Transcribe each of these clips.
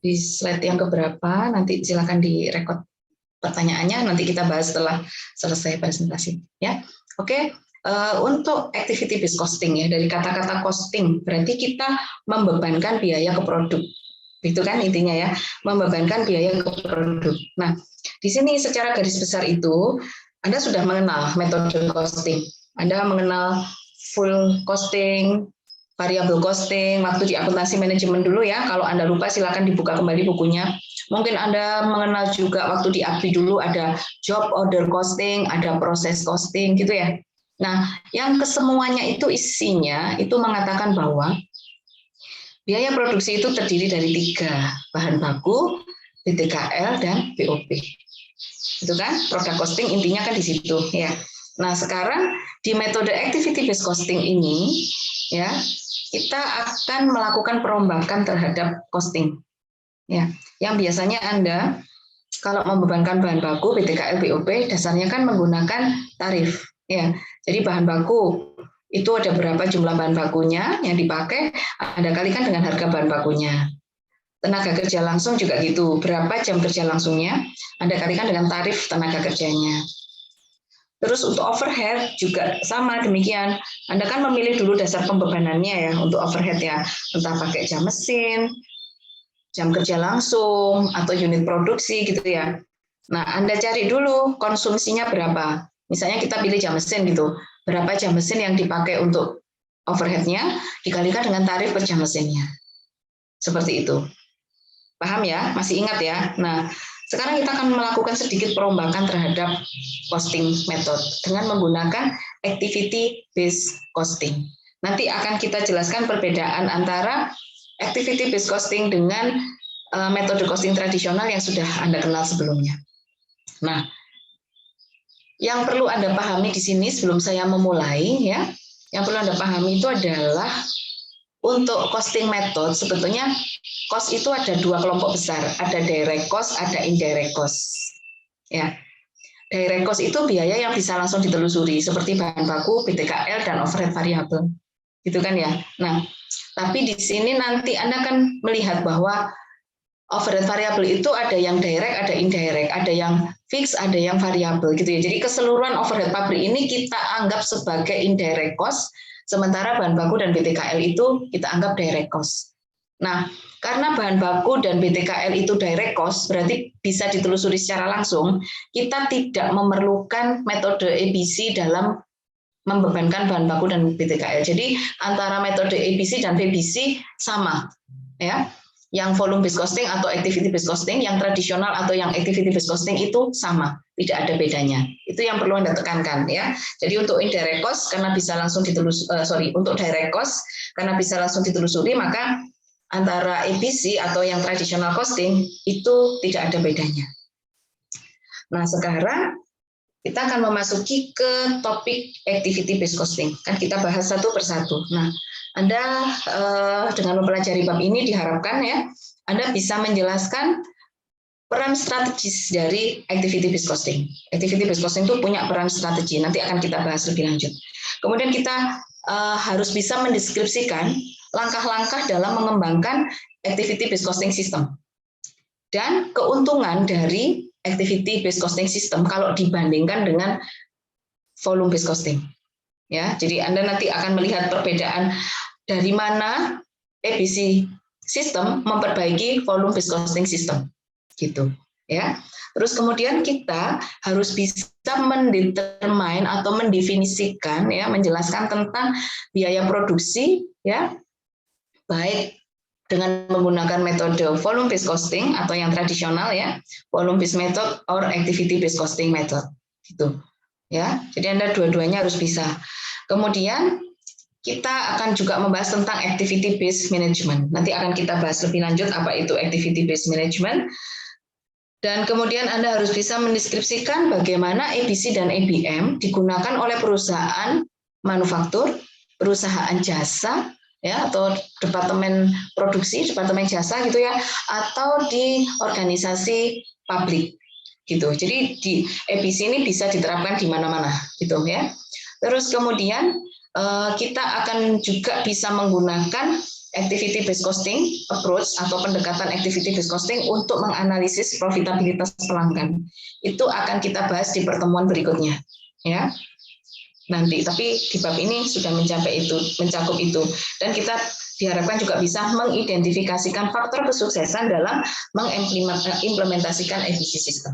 di slide yang keberapa, nanti silakan direkod pertanyaannya, nanti kita bahas setelah selesai presentasi. Ya, oke. Untuk activity based costing ya, dari kata-kata costing berarti kita membebankan biaya ke produk, itu kan intinya ya, membebankan biaya ke produk. Nah, di sini secara garis besar itu Anda sudah mengenal metode costing, Anda mengenal full costing, variable costing, waktu di akuntansi manajemen dulu ya. Kalau Anda lupa silakan dibuka kembali bukunya. Mungkin Anda mengenal juga waktu di ABI dulu ada job order costing, ada proses costing gitu ya. Nah, yang kesemuanya itu isinya itu mengatakan bahwa biaya produksi itu terdiri dari 3, bahan baku, BTKL, dan BOP. Itu kan, product costing intinya kan di situ ya. Nah, sekarang di metode activity based costing ini ya, kita akan melakukan perombakan terhadap costing. Ya, yang biasanya Anda kalau membebankan bahan baku BTKL BOP dasarnya kan menggunakan tarif ya. Jadi bahan baku itu ada berapa jumlah bahan bakunya yang dipakai, Anda kalikan dengan harga bahan bakunya. Tenaga kerja langsung juga gitu, berapa jam kerja langsungnya, Anda kalikan dengan tarif tenaga kerjanya. Terus untuk overhead juga sama demikian. Anda kan memilih dulu dasar pembebanannya ya untuk overhead ya, entah pakai jam mesin, jam kerja langsung, atau unit produksi gitu ya. Nah, Anda cari dulu konsumsinya berapa. Misalnya kita pilih jam mesin gitu, berapa jam mesin yang dipakai untuk overhead-nya, dikalikan dengan tarif per jam mesinnya. Seperti itu. Paham ya? Masih ingat ya? Nah, sekarang kita akan melakukan sedikit perombakan terhadap costing method dengan menggunakan activity based costing. Nanti akan kita jelaskan perbedaan antara activity based costing dengan metode costing tradisional yang sudah Anda kenal sebelumnya. Nah, yang perlu Anda pahami di sini sebelum saya memulai ya, yang perlu Anda pahami itu adalah untuk costing method sebetulnya cost itu ada 2 kelompok besar, ada direct cost, ada indirect cost. Ya. Direct cost itu biaya yang bisa langsung ditelusuri seperti bahan baku, BTKL dan overhead variabel. Gitu kan ya. Nah, tapi di sini nanti Anda akan melihat bahwa overhead variabel itu ada yang direct, ada indirect, ada yang fix, ada yang variabel gitu ya. Jadi keseluruhan overhead pabrik ini kita anggap sebagai indirect cost, sementara bahan baku dan BTKL itu kita anggap direct cost. Nah, karena bahan baku dan BTKL itu direct cost, berarti bisa ditelusuri secara langsung, kita tidak memerlukan metode ABC dalam membebankan bahan baku dan BTKL. Jadi antara metode ABC dan VBC sama, ya. Yang volume based costing atau activity based costing, yang tradisional atau yang activity based costing itu sama, tidak ada bedanya. Itu yang perlu Anda tekankan ya. Jadi untuk indirect cost karena bisa langsung untuk direct cost karena bisa langsung ditelusuri, maka antara ABC atau yang tradisional costing itu tidak ada bedanya. Nah, sekarang kita akan memasuki ke topik activity based costing. Kan kita bahas satu persatu. Nah, Anda dengan mempelajari bab ini diharapkan ya, Anda bisa menjelaskan peran strategis dari activity based costing. Activity based costing itu punya peran strategi, nanti akan kita bahas lebih lanjut. Kemudian kita harus bisa mendeskripsikan langkah-langkah dalam mengembangkan activity based costing system. Dan keuntungan dari activity based costing system kalau dibandingkan dengan volume based costing. Ya, jadi Anda nanti akan melihat perbedaan dari mana ABC system memperbaiki volume based costing system. Gitu, ya. Terus kemudian kita harus bisa mendetermine atau mendefinisikan ya, menjelaskan tentang biaya produksi ya, baik dengan menggunakan metode volume based costing atau yang tradisional ya, volume based method or activity based costing method gitu. Ya, jadi Anda dua-duanya harus bisa. Kemudian kita akan juga membahas tentang activity based management. Nanti akan kita bahas lebih lanjut apa itu activity based management. Dan kemudian Anda harus bisa mendeskripsikan bagaimana ABC dan ABM digunakan oleh perusahaan manufaktur, perusahaan jasa, ya, atau departemen produksi, departemen jasa gitu ya, atau di organisasi publik gitu. Jadi di ABC ini bisa diterapkan di mana-mana gitu ya. Terus kemudian kita akan juga bisa menggunakan activity based costing approach atau pendekatan activity based costing untuk menganalisis profitabilitas pelanggan. Itu akan kita bahas di pertemuan berikutnya, ya. Nanti, tapi di bab ini sudah mencakup itu, dan kita diharapkan juga bisa mengidentifikasikan faktor kesuksesan dalam mengimplementasikan ABC system.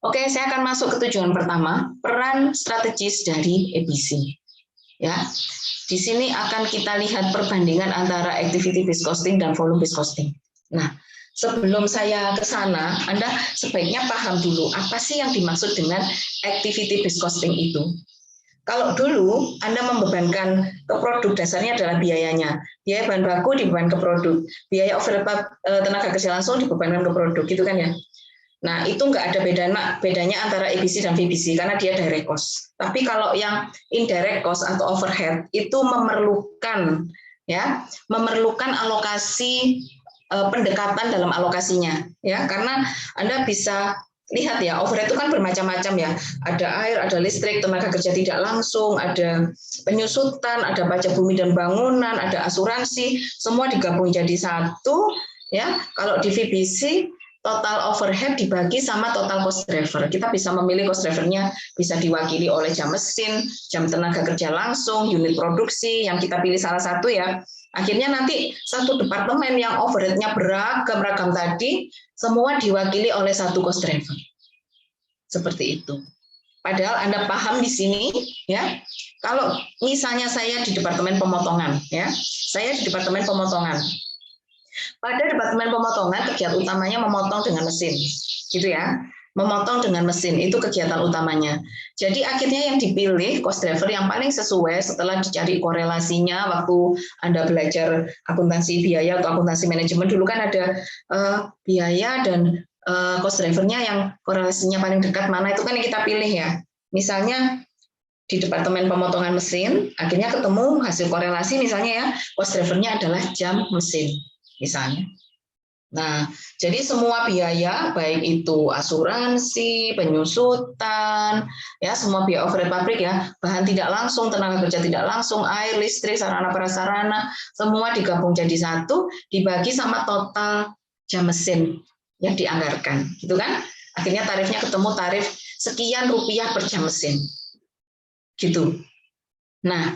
Oke, saya akan masuk ke tujuan pertama, peran strategis dari ABC. Ya, di sini akan kita lihat perbandingan antara activity based costing dan volume based costing. Nah, sebelum saya ke sana, Anda sebaiknya paham dulu apa sih yang dimaksud dengan activity based costing itu. Kalau dulu Anda membebankan ke produk, dasarnya adalah biayanya. Biaya bahan baku dibebankan ke produk, biaya overhead tenaga kerja langsung dibebankan ke produk, gitu kan ya. Nah, itu nggak ada bedanya antara ABC dan VBC karena dia direct cost. Tapi kalau yang indirect cost atau overhead itu memerlukan alokasi, pendekatan dalam alokasinya, ya, karena Anda bisa lihat ya, overhead itu kan bermacam-macam ya. Ada air, ada listrik, tenaga kerja tidak langsung, ada penyusutan, ada pajak bumi dan bangunan, ada asuransi, semua digabung jadi satu, ya. Kalau di VBC total overhead dibagi sama total cost driver. Kita bisa memilih cost drivernya, bisa diwakili oleh jam mesin, jam tenaga kerja langsung, unit produksi, yang kita pilih salah satu ya. Akhirnya nanti satu departemen yang overhead-nya beragam-ragam tadi, semua diwakili oleh satu cost driver. Seperti itu. Padahal Anda paham di sini, ya. Kalau misalnya saya di departemen pemotongan, ya, saya di departemen pemotongan. Pada departemen pemotongan, kegiatan utamanya memotong dengan mesin, gitu ya. Memotong dengan mesin itu kegiatan utamanya. Jadi akhirnya yang dipilih cost driver yang paling sesuai setelah dicari korelasinya waktu Anda belajar akuntansi biaya atau akuntansi manajemen dulu kan ada biaya dan cost drivernya yang korelasinya paling dekat mana itu kan yang kita pilih ya. Misalnya di departemen pemotongan mesin, akhirnya ketemu hasil korelasi misalnya ya, cost drivernya adalah jam mesin. Misalnya. Nah, jadi semua biaya, baik itu asuransi, penyusutan, ya semua biaya overhead pabrik ya, bahan tidak langsung, tenaga kerja tidak langsung, air, listrik, sarana prasarana, semua digabung jadi satu, dibagi sama total jam mesin yang dianggarkan, gitu kan? Akhirnya tarifnya ketemu tarif sekian rupiah per jam mesin, gitu. Nah,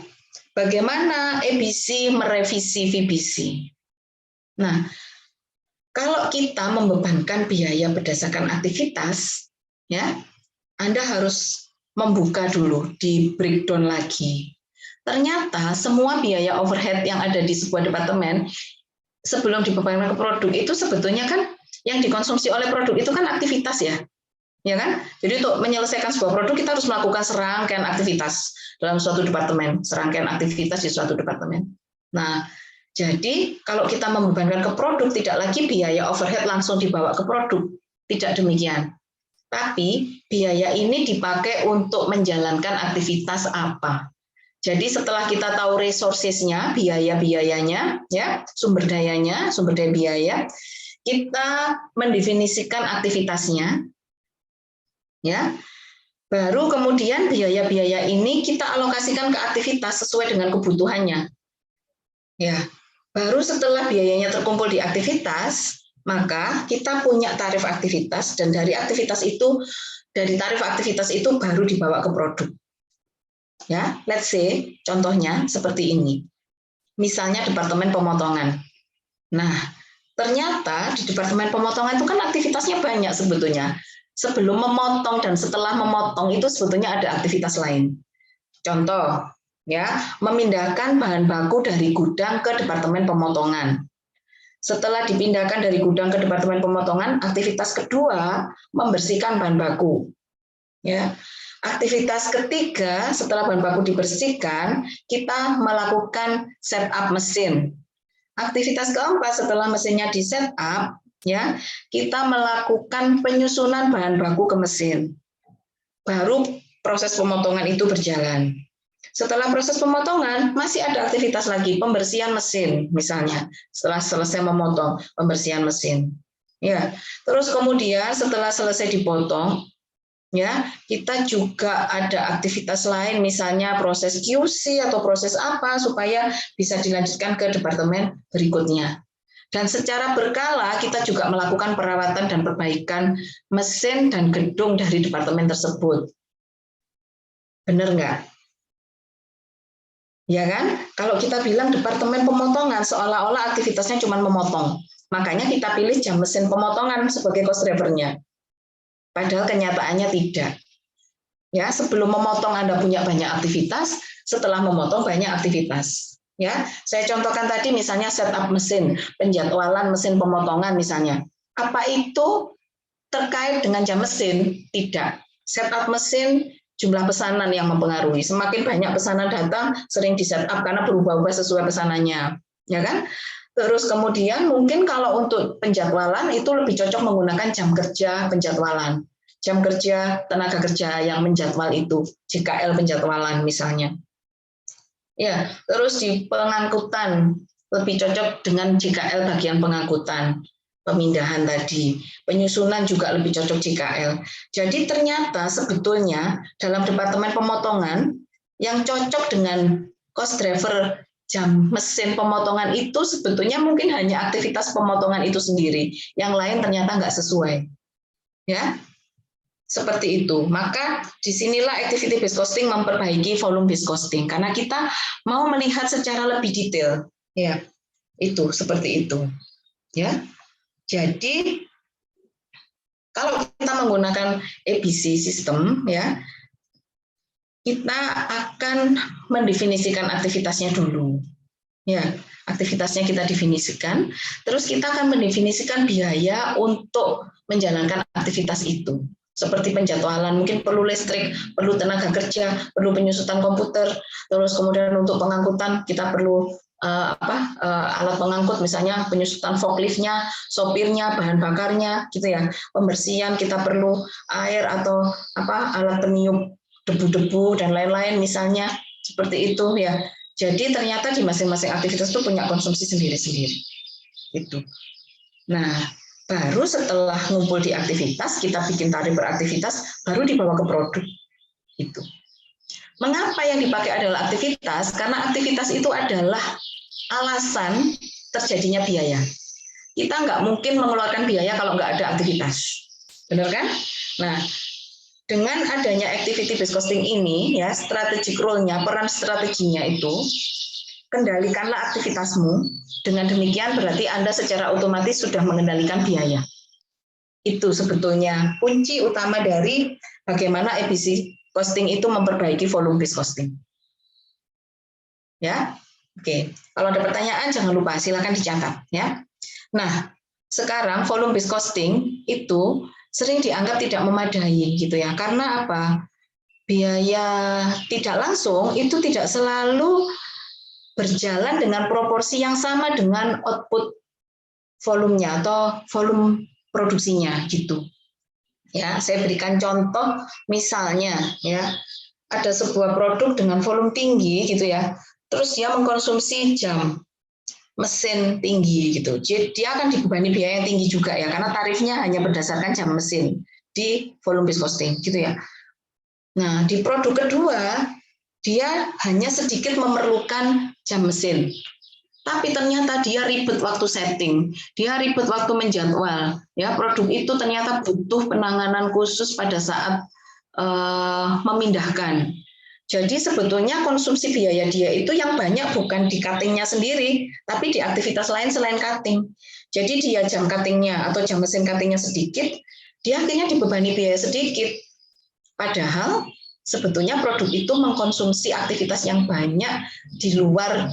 bagaimana ABC merevisi VBC? Nah, kalau kita membebankan biaya berdasarkan aktivitas, ya, Anda harus membuka dulu, di breakdown lagi. Ternyata semua biaya overhead yang ada di sebuah departemen sebelum dibebankan ke produk itu sebetulnya kan yang dikonsumsi oleh produk itu kan aktivitas ya, ya kan? Jadi untuk menyelesaikan sebuah produk kita harus melakukan serangkaian aktivitas dalam suatu departemen, serangkaian aktivitas di suatu departemen. Nah, jadi kalau kita membebankan ke produk, tidak lagi biaya overhead langsung dibawa ke produk. Tidak demikian. Tapi biaya ini dipakai untuk menjalankan aktivitas apa. Jadi setelah kita tahu resources-nya, biaya-biayanya, ya, sumber dayanya, sumber daya biaya, kita mendefinisikan aktivitasnya, ya. Baru kemudian biaya-biaya ini kita alokasikan ke aktivitas sesuai dengan kebutuhannya. Ya. Baru setelah biayanya terkumpul di aktivitas, maka kita punya tarif aktivitas dan dari tarif aktivitas itu baru dibawa ke produk. Ya, let's say contohnya seperti ini. Misalnya departemen pemotongan. Nah, ternyata di departemen pemotongan itu kan aktivitasnya banyak sebetulnya. Sebelum memotong dan setelah memotong itu sebetulnya ada aktivitas lain. Contoh, ya, memindahkan bahan baku dari gudang ke departemen pemotongan. Setelah dipindahkan dari gudang ke departemen pemotongan, aktivitas kedua membersihkan bahan baku. Ya. Aktivitas ketiga setelah bahan baku dibersihkan, kita melakukan setup mesin. Aktivitas keempat setelah mesinnya di setup, ya, kita melakukan penyusunan bahan baku ke mesin. Baru proses pemotongan itu berjalan. Setelah proses pemotongan, masih ada aktivitas lagi, pembersihan mesin, misalnya. Setelah selesai memotong, pembersihan mesin. Ya, terus kemudian setelah selesai dipotong, Ya, kita juga ada aktivitas lain, misalnya proses QC atau proses apa supaya bisa dilanjutkan ke departemen berikutnya. Dan secara berkala kita juga melakukan perawatan dan perbaikan mesin dan gedung dari departemen tersebut. Benar nggak? Ya kan? Kalau kita bilang departemen pemotongan, seolah-olah aktivitasnya cuma memotong. Makanya kita pilih jam mesin pemotongan sebagai cost drivernya. Padahal kenyataannya tidak. Ya, sebelum memotong Anda punya banyak aktivitas, setelah memotong banyak aktivitas. Ya, saya contohkan tadi misalnya setup mesin, penjadwalan mesin pemotongan misalnya. Apa itu terkait dengan jam mesin? Tidak. Setup mesin, jumlah pesanan yang mempengaruhi. Semakin banyak pesanan datang, sering di setup karena berubah-ubah sesuai pesanannya, ya kan? Terus kemudian mungkin kalau untuk penjadwalan itu lebih cocok menggunakan jam kerja penjadwalan. Jam kerja tenaga kerja yang menjadwal itu, JKL penjadwalan misalnya. Ya, terus di pengangkutan lebih cocok dengan JKL bagian pengangkutan, pemindahan tadi, penyusunan juga lebih cocok JKL. Jadi ternyata sebetulnya dalam departemen pemotongan yang cocok dengan cost driver jam mesin pemotongan itu sebetulnya mungkin hanya aktivitas pemotongan itu sendiri, yang lain ternyata nggak sesuai. Ya, seperti itu. Maka disinilah activity based costing memperbaiki volume based costing karena kita mau melihat secara lebih detail. Ya, itu seperti itu. Ya, jadi kalau kita menggunakan ABC system, ya, kita akan mendefinisikan aktivitasnya dulu. Ya, aktivitasnya kita definisikan, terus kita akan mendefinisikan biaya untuk menjalankan aktivitas itu. Seperti penjadwalan, mungkin perlu listrik, perlu tenaga kerja, perlu penyusutan komputer, terus kemudian untuk pengangkutan kita perlu alat pengangkut, misalnya penyusutan forkliftnya, sopirnya, bahan bakarnya, gitu ya. Pembersihan kita perlu air atau alat peniup debu-debu dan lain-lain, misalnya seperti itu ya. Jadi ternyata di masing-masing aktivitas itu punya konsumsi sendiri-sendiri. Itu. Nah, baru setelah ngumpul di aktivitas, kita bikin tarif beraktivitas, baru dibawa ke produk. Itu. Mengapa yang dipakai adalah aktivitas? Karena aktivitas itu adalah alasan terjadinya biaya. Kita nggak mungkin mengeluarkan biaya kalau nggak ada aktivitas. Benar kan? Nah, dengan adanya activity based costing ini, ya, strategic role-nya, peran strateginya itu, kendalikanlah aktivitasmu. Dengan demikian berarti Anda secara otomatis sudah mengendalikan biaya. Itu sebetulnya kunci utama dari bagaimana ABC costing itu memperbaiki volume based costing. Ya, oke. Kalau ada pertanyaan jangan lupa silakan dicatat. Ya. Nah, sekarang volume based costing itu sering dianggap tidak memadai, gitu ya. Karena apa? Biaya tidak langsung itu tidak selalu berjalan dengan proporsi yang sama dengan output volumenya atau volume produksinya gitu. Ya, saya berikan contoh misalnya ya, ada sebuah produk dengan volume tinggi gitu ya. Terus dia mengkonsumsi jam mesin tinggi gitu. Jadi dia akan dibebani biaya yang tinggi juga ya karena tarifnya hanya berdasarkan jam mesin di volume based costing gitu ya. Nah, di produk kedua dia hanya sedikit memerlukan jam mesin. Tapi ternyata dia ribet waktu setting, dia ribet waktu menjadwal. Ya, produk itu ternyata butuh penanganan khusus pada saat memindahkan. Jadi sebetulnya konsumsi biaya dia itu yang banyak bukan di cuttingnya sendiri, tapi di aktivitas lain selain cutting. Jadi dia jam cuttingnya atau jam mesin cuttingnya sedikit, dia akhirnya dibebani biaya sedikit. Padahal sebetulnya produk itu mengkonsumsi aktivitas yang banyak di luar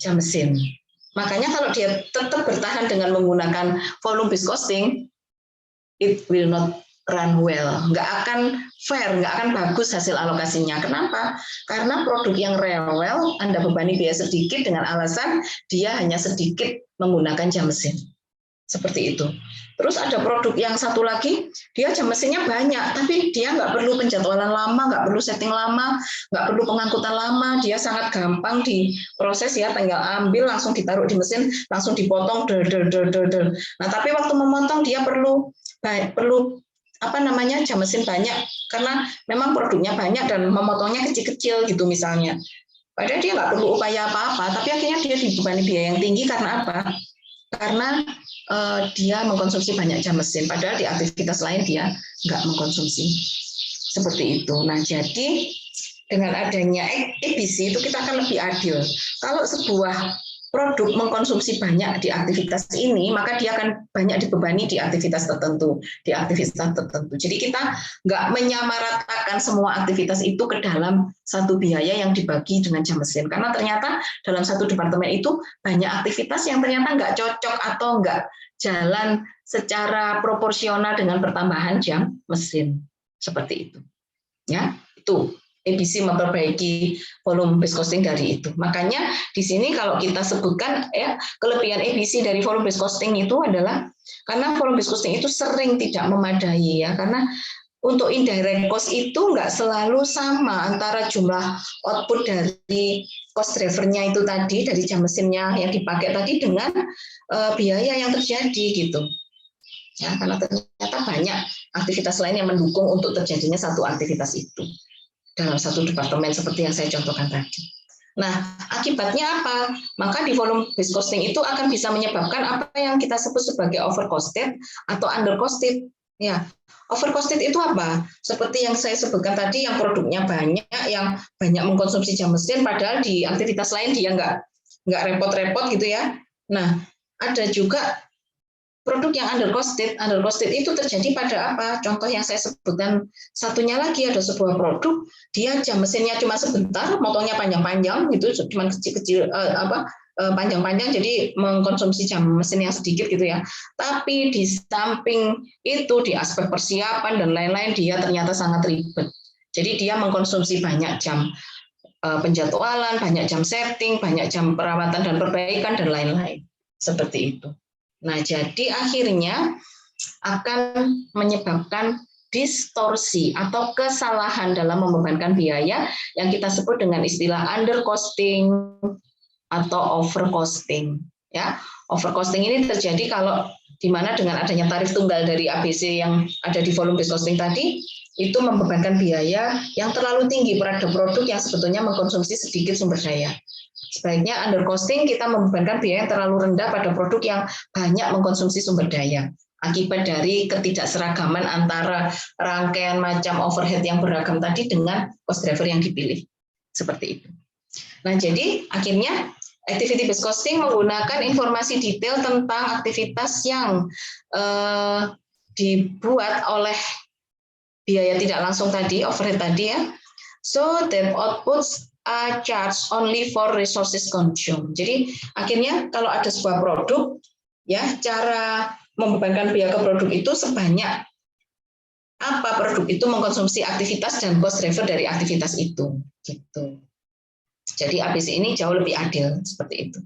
jam mesin. Makanya kalau dia tetap bertahan dengan menggunakan volume based costing, it will not run well. Nggak akan fair, nggak akan bagus hasil alokasinya. Kenapa? Karena produk yang rewel, Anda bebani biaya sedikit dengan alasan dia hanya sedikit menggunakan jam mesin. Seperti itu. Terus ada produk yang satu lagi, dia jam mesinnya banyak, tapi dia nggak perlu penjadwalan lama, nggak perlu setting lama, nggak perlu pengangkutan lama, dia sangat gampang diproses ya, tinggal ambil langsung ditaruh di mesin, langsung dipotong. Nah, tapi waktu memotong dia perlu jam mesin banyak karena memang produknya banyak dan memotongnya kecil-kecil gitu misalnya. Padahal dia nggak perlu upaya apa-apa, tapi akhirnya dia dibebani biaya yang tinggi karena apa? Karena dia mengkonsumsi banyak jam mesin, padahal di aktivitas lain dia nggak mengkonsumsi. Seperti itu. Nah, jadi dengan adanya EBC itu kita akan lebih adil. Kalau sebuah produk mengkonsumsi banyak di aktivitas ini, maka dia akan banyak dibebani di aktivitas tertentu, Jadi kita nggak menyamaratakan semua aktivitas itu ke dalam satu biaya yang dibagi dengan jam mesin, karena ternyata dalam satu departemen itu banyak aktivitas yang ternyata nggak cocok atau nggak jalan secara proporsional dengan pertambahan jam mesin, seperti itu. Ya, itu. EBC memperbaiki volume based costing dari itu. Makanya di sini kalau kita sebutkan ya, kelebihan EBC dari volume based costing itu adalah karena volume based costing itu sering tidak memadai ya, karena untuk indirect cost itu nggak selalu sama antara jumlah output dari cost drivernya itu tadi, dari jam mesinnya yang dipakai tadi dengan biaya yang terjadi gitu. Ya, karena ternyata banyak aktivitas lain yang mendukung untuk terjadinya satu aktivitas itu dalam satu departemen seperti yang saya contohkan tadi. Nah, akibatnya apa? Maka di volume based costing itu akan bisa menyebabkan apa yang kita sebut sebagai overcosted atau undercosted. Ya, overcosted itu apa? Seperti yang saya sebutkan tadi, yang produknya banyak, yang banyak mengkonsumsi jam mesin, padahal di aktivitas lain dia nggak repot-repot gitu ya. Nah, ada juga produk yang undercosted itu terjadi pada apa? Contoh yang saya sebutkan satunya lagi, ada sebuah produk dia jam mesinnya cuma sebentar, motongnya panjang-panjang gitu, cuma kecil-kecil panjang-panjang, jadi mengkonsumsi jam mesin yang sedikit gitu ya. Tapi di samping itu di aspek persiapan dan lain-lain dia ternyata sangat ribet. Jadi dia mengkonsumsi banyak jam penjadwalan, banyak jam setting, banyak jam perawatan dan perbaikan dan lain-lain. Seperti itu. Nah, jadi akhirnya akan menyebabkan distorsi atau kesalahan dalam membebankan biaya yang kita sebut dengan istilah undercosting atau overcosting. Ya, overcosting ini terjadi kalau di mana dengan adanya tarif tunggal dari ABC yang ada di volume based costing tadi, itu membebankan biaya yang terlalu tinggi pada produk yang sebetulnya mengkonsumsi sedikit sumber daya. Sebaiknya undercosting kita membebankan biaya yang terlalu rendah pada produk yang banyak mengkonsumsi sumber daya akibat dari ketidakseragaman antara rangkaian macam overhead yang beragam tadi dengan cost driver yang dipilih. Seperti itu. Nah, jadi akhirnya activity based costing menggunakan informasi detail tentang aktivitas yang dibuat oleh biaya tidak langsung tadi, overhead tadi ya, so that outputs are charged only for resources consumed. Jadi akhirnya kalau ada sebuah produk, ya cara membebankan biaya ke produk itu sebanyak apa produk itu mengkonsumsi aktivitas dan cost driver dari aktivitas itu. Gitu. Jadi ABC ini jauh lebih adil seperti itu.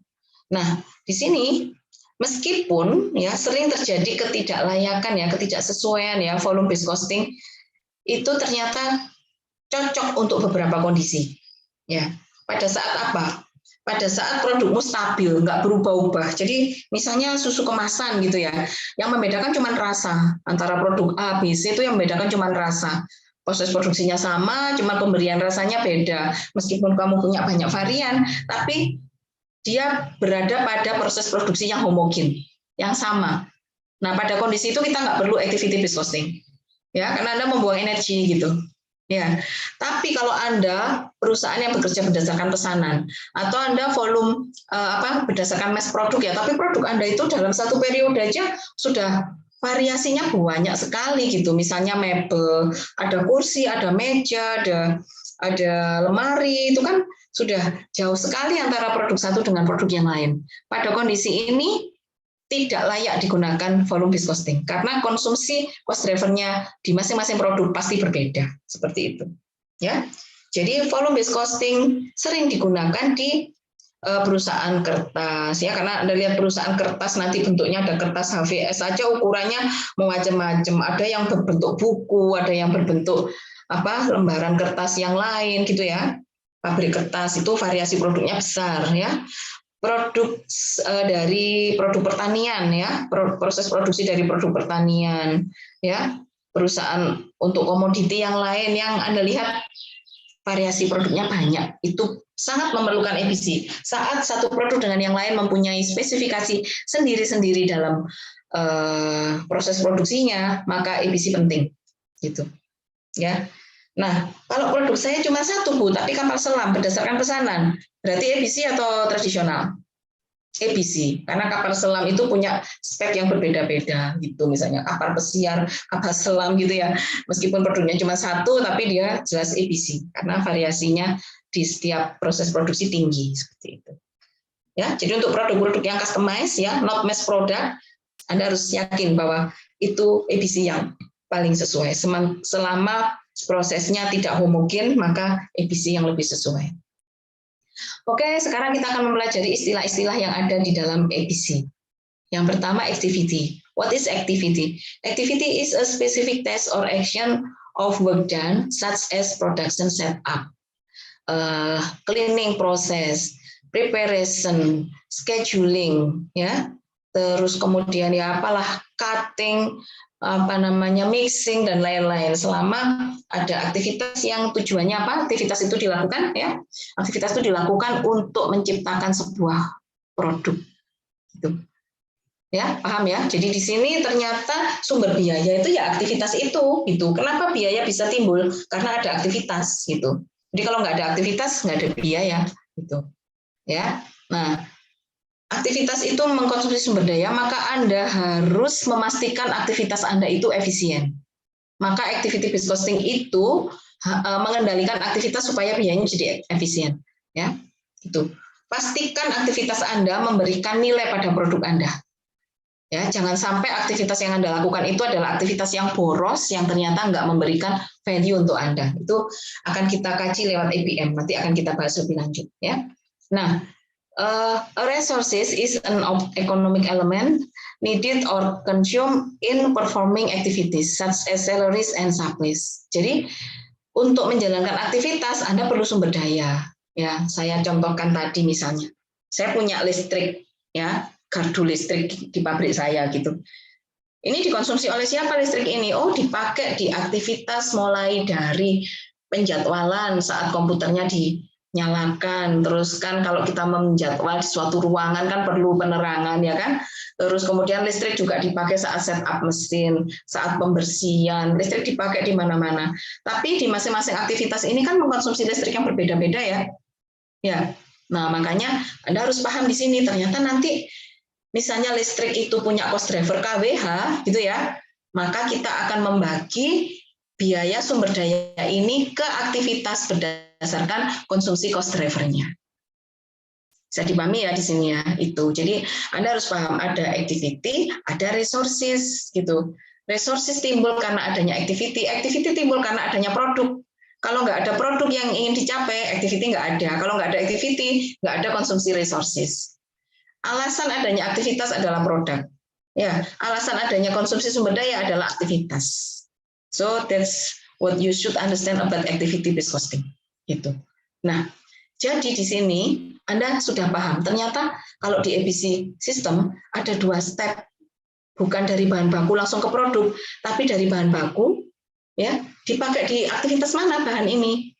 Nah, di sini meskipun ya sering terjadi ketidaklayakan ya, ketidaksesuaian ya volume based costing itu ternyata cocok untuk beberapa kondisi. Ya, pada saat apa? Pada saat produkmu stabil, nggak berubah-ubah. Jadi misalnya susu kemasan gitu ya, yang membedakan cuma rasa antara produk A, B, C itu yang membedakan cuma rasa. Proses produksinya sama, cuma pemberian rasanya beda. Meskipun kamu punya banyak varian, tapi dia berada pada proses produksi yang homogen, yang sama. Nah, pada kondisi itu kita nggak perlu activity based costing, ya, karena Anda membuang energi gitu. Ya, tapi kalau Anda perusahaan yang bekerja berdasarkan pesanan atau Anda volume berdasarkan mass produk ya, tapi produk Anda itu dalam satu periode aja sudah variasinya banyak sekali gitu. Misalnya mebel, ada kursi, ada meja, ada lemari, itu kan sudah jauh sekali antara produk satu dengan produk yang lain. Pada kondisi ini tidak layak digunakan volume based costing karena konsumsi cost drivernya di masing-masing produk pasti berbeda, seperti itu ya. Jadi volume based costing sering digunakan di perusahaan kertas ya, karena Anda lihat perusahaan kertas nanti bentuknya ada kertas HVS saja ukurannya macam-macam, ada yang berbentuk buku, ada yang berbentuk lembaran kertas yang lain gitu ya. Pabrik kertas itu variasi produknya besar ya. Produk dari produk pertanian ya, proses produksi dari produk pertanian ya, perusahaan untuk komoditi yang lain yang Anda lihat variasi produknya banyak, itu sangat memerlukan EPC. Saat satu produk dengan yang lain mempunyai spesifikasi sendiri-sendiri dalam proses produksinya, maka EPC penting, gitu. Ya. Nah, kalau produk saya cuma satu, Bu, tapi kapal selam berdasarkan pesanan, berarti EPC atau tradisional? EPC, karena kapal selam itu punya spek yang berbeda-beda gitu, misalnya kapal pesiar, kapal selam gitu ya, meskipun produknya cuma satu tapi dia jelas EPC karena variasinya di setiap proses produksi tinggi seperti itu ya. Jadi untuk produk-produk yang customize ya, not mass product, Anda harus yakin bahwa itu EPC yang paling sesuai. Selama prosesnya tidak homogen, maka EPC yang lebih sesuai. Oke, sekarang kita akan mempelajari istilah-istilah yang ada di dalam EPC. Yang pertama, activity. What is activity? Activity is a specific task or action of work done, such as production setup, cleaning process, preparation, scheduling, ya. Terus kemudian ya apalah, cutting, mixing dan lain-lain. Selama ada aktivitas yang tujuannya apa? Aktivitas itu dilakukan ya. Aktivitas itu dilakukan untuk menciptakan sebuah produk. Gitu. Ya, paham ya? Jadi di sini ternyata sumber biaya itu ya aktivitas itu gitu. Kenapa biaya bisa timbul? Karena ada aktivitas gitu. Jadi kalau nggak ada aktivitas nggak ada biaya gitu. Ya. Nah, aktivitas itu mengkonsumsi sumber daya, maka Anda harus memastikan aktivitas Anda itu efisien. Maka activity based costing itu mengendalikan aktivitas supaya biayanya jadi efisien. Ya, itu. Pastikan aktivitas Anda memberikan nilai pada produk Anda. Ya, jangan sampai aktivitas yang Anda lakukan itu adalah aktivitas yang boros, yang ternyata nggak memberikan value untuk Anda. Itu akan kita kaji lewat APM. Nanti akan kita bahas lebih lanjut. Ya. Nah. A resources is an economic element needed or consumed in performing activities such as salaries and supplies. Jadi untuk menjalankan aktivitas Anda perlu sumber daya. Ya, saya contohkan tadi misalnya, saya punya listrik, ya, gardu listrik di pabrik saya gitu. Ini dikonsumsi oleh siapa listrik ini? Oh, dipakai di aktivitas mulai dari penjadwalan saat komputernya dinyalakan, terus kan kalau kita menjadwal di suatu ruangan kan perlu penerangan ya kan, terus kemudian listrik juga dipakai saat setup mesin, saat pembersihan, listrik dipakai di mana-mana. Tapi di masing-masing aktivitas ini kan mengkonsumsi listrik yang berbeda-beda ya. Ya, nah makanya Anda harus paham di sini ternyata nanti misalnya listrik itu punya cost driver KWH gitu ya, maka kita akan membagi biaya sumber daya ini ke aktivitas berdasarkan konsumsi cost drivernya. Bisa dipahami ya di sini ya itu. Jadi Anda harus paham ada activity, ada resources gitu. Resources timbul karena adanya activity, activity timbul karena adanya produk. Kalau nggak ada produk yang ingin dicapai, activity nggak ada. Kalau nggak ada activity, nggak ada konsumsi resources. Alasan adanya aktivitas adalah produk. Ya, alasan adanya konsumsi sumber daya adalah aktivitas. So that's what you should understand about activity based costing. Gitu. Nah, jadi di sini Anda sudah paham. Ternyata kalau di EPC system ada 2 step, bukan dari bahan baku langsung ke produk, tapi dari bahan baku ya dipakai di aktivitas mana bahan ini.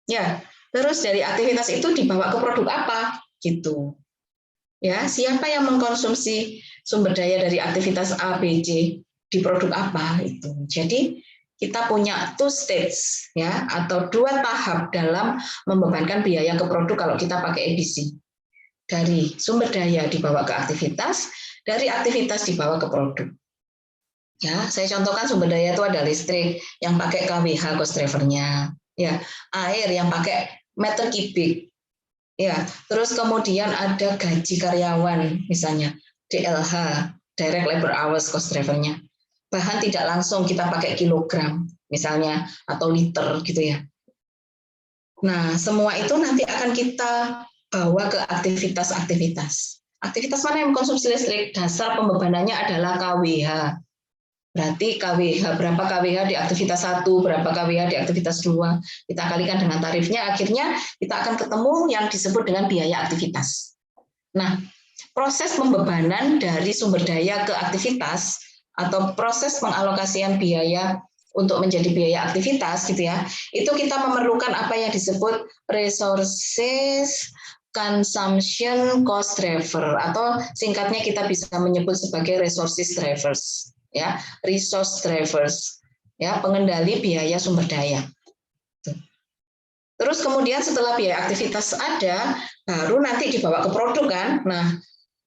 Ya, terus dari aktivitas itu dibawa ke produk apa gitu. Ya, siapa yang mengkonsumsi sumber daya dari aktivitas A, B, C di produk apa itu. Jadi kita punya 2 stages ya atau 2 tahap dalam membebankan biaya ke produk kalau kita pakai EPC. Dari sumber daya dibawa ke aktivitas, dari aktivitas dibawa ke produk. Ya, saya contohkan sumber daya itu ada listrik yang pakai KWH cost drivernya, ya, air yang pakai meter kubik. Ya, terus kemudian ada gaji karyawan misalnya DLH, direct labor hours cost drivernya. Bahan tidak langsung kita pakai kilogram misalnya atau liter gitu ya. Nah, semua itu nanti akan kita bawa ke aktivitas-aktivitas. Aktivitas mana yang mengkonsumsi listrik? Dasar pembebanannya adalah KWH. Berarti KWH, berapa KWH di aktivitas 1, berapa KWH di aktivitas 2. Kita kalikan dengan tarifnya, akhirnya kita akan ketemu yang disebut dengan biaya aktivitas. Nah, proses pembebanan dari sumber daya ke aktivitas atau proses pengalokasian biaya untuk menjadi biaya aktivitas gitu ya, itu kita memerlukan apa yang disebut resources consumption cost driver, atau singkatnya kita bisa menyebut sebagai resources drivers ya, resource drivers ya, pengendali biaya sumber daya. Terus kemudian setelah biaya aktivitas ada, baru nanti dibawa ke produk kan. Nah,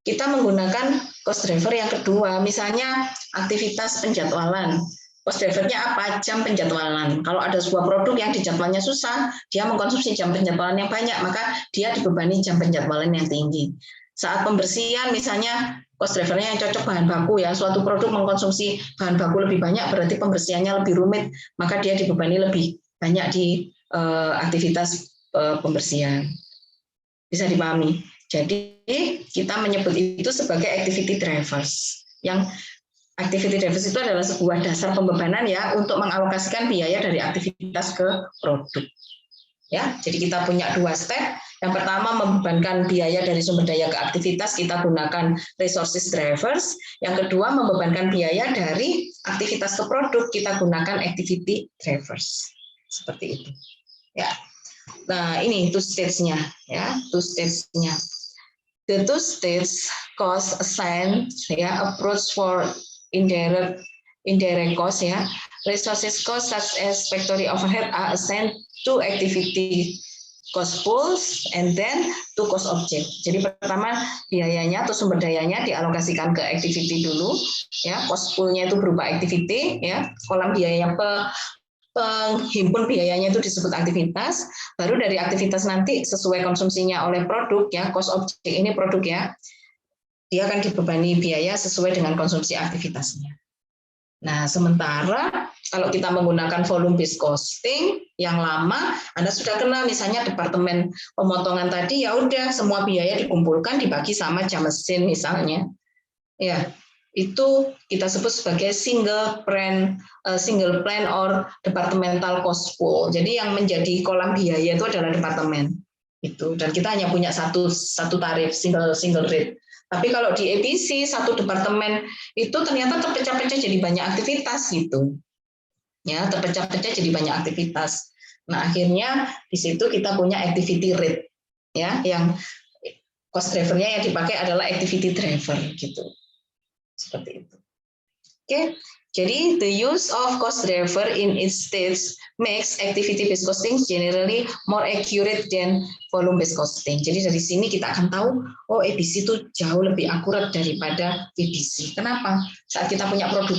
kita menggunakan cost driver yang kedua, misalnya aktivitas penjadwalan. Cost drivernya apa? Jam penjadwalan. Kalau ada sebuah produk yang dijadwalnya susah, dia mengkonsumsi jam penjadwalan yang banyak, maka dia dibebani jam penjadwalan yang tinggi. Saat pembersihan misalnya cost drivernya yang cocok bahan baku ya, suatu produk mengkonsumsi bahan baku lebih banyak, berarti pembersihannya lebih rumit, maka dia dibebani lebih banyak di aktivitas pembersihan. Bisa dipahami. Jadi kita menyebut itu sebagai activity drivers. Yang activity drivers itu adalah sebuah dasar pembebanan ya untuk mengalokasikan biaya dari aktivitas ke produk. Ya, jadi kita punya dua step. Yang pertama membebankan biaya dari sumber daya ke aktivitas, kita gunakan resources drivers. Yang kedua membebankan biaya dari aktivitas ke produk, kita gunakan activity drivers. Seperti itu. Ya. Nah, ini two stage-nya ya, two stage-nya. The two stage cost assigned ya, approach for indirect cost ya. Resources cost such as factory overhead are assigned to activity cost pools and then to cost object. Jadi pertama biayanya atau sumber dayanya dialokasikan ke activity dulu ya, cost pool-nya itu berupa activity ya, kolom biaya penghimpun biayanya itu disebut aktivitas, baru dari aktivitas nanti sesuai konsumsinya oleh produk ya, cost object ini produk ya, dia akan dibebani biaya sesuai dengan konsumsi aktivitasnya. Nah, sementara kalau kita menggunakan volume based costing yang lama, Anda sudah kenal misalnya departemen pemotongan tadi, ya udah semua biaya dikumpulkan dibagi sama jam mesin misalnya. Ya, itu kita sebut sebagai single plan or departmental cost pool. Jadi yang menjadi kolam biaya itu adalah departemen itu, dan kita hanya punya satu tarif single rate. Tapi kalau di ABC satu departemen itu ternyata terpecah-pecah jadi banyak aktivitas gitu. Ya, terpecah-pecah jadi banyak aktivitas. Nah, akhirnya di situ kita punya activity rate ya, yang cost drivernya yang dipakai adalah activity driver gitu. Seperti itu. Oke, jadi the use of cost driver in its stage makes activity based costing generally more accurate than volume based costing. Jadi dari sini kita akan tahu, oh ABC itu jauh lebih akurat daripada VBC. Kenapa? Saat kita punya produk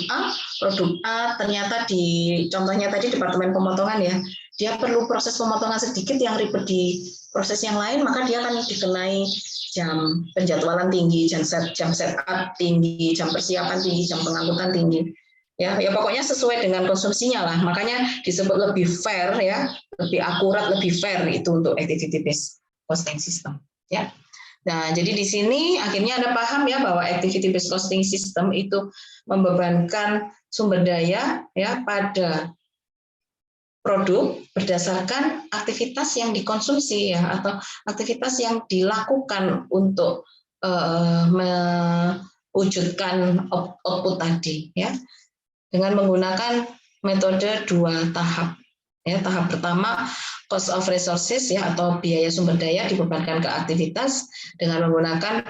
A ternyata di contohnya tadi departemen pemotongan ya, dia perlu proses pemotongan sedikit yang ribet di proses yang lain, maka dia akan dikenai jam penjadwalan tinggi, jam setup tinggi, jam persiapan tinggi, jam pengangkutan tinggi. Ya pokoknya sesuai dengan konsumsinya lah. Makanya disebut lebih fair ya, lebih akurat, lebih fair itu untuk activity based costing system. Ya. Nah, jadi di sini akhirnya Anda paham ya bahwa activity based costing system itu membebankan sumber daya ya pada produk berdasarkan aktivitas yang dikonsumsi ya, atau aktivitas yang dilakukan untuk mewujudkan output tadi ya, dengan menggunakan metode dua tahap ya. Tahap pertama cost of resources ya, atau biaya sumber daya dibebankan ke aktivitas dengan menggunakan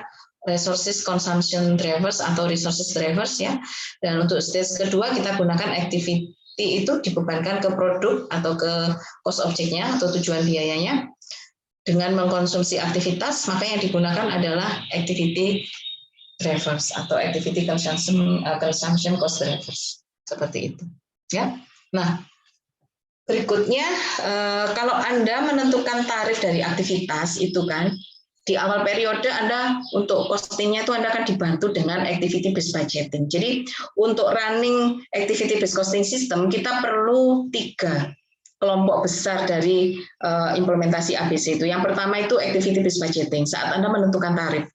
resources consumption drivers atau resources drivers ya, dan untuk stage kedua kita gunakan activity itu dibebankan ke produk atau ke cost objeknya atau tujuan biayanya dengan mengkonsumsi aktivitas, maka yang digunakan adalah activity drivers atau activity consumption cost drivers, seperti itu ya. Nah, berikutnya kalau Anda menentukan tarif dari aktivitas itu kan di awal periode Anda untuk costingnya itu Anda akan dibantu dengan activity based budgeting. Jadi untuk running activity based costing system kita perlu 3 kelompok besar dari implementasi ABC itu. Yang pertama itu activity based budgeting saat Anda menentukan tarif.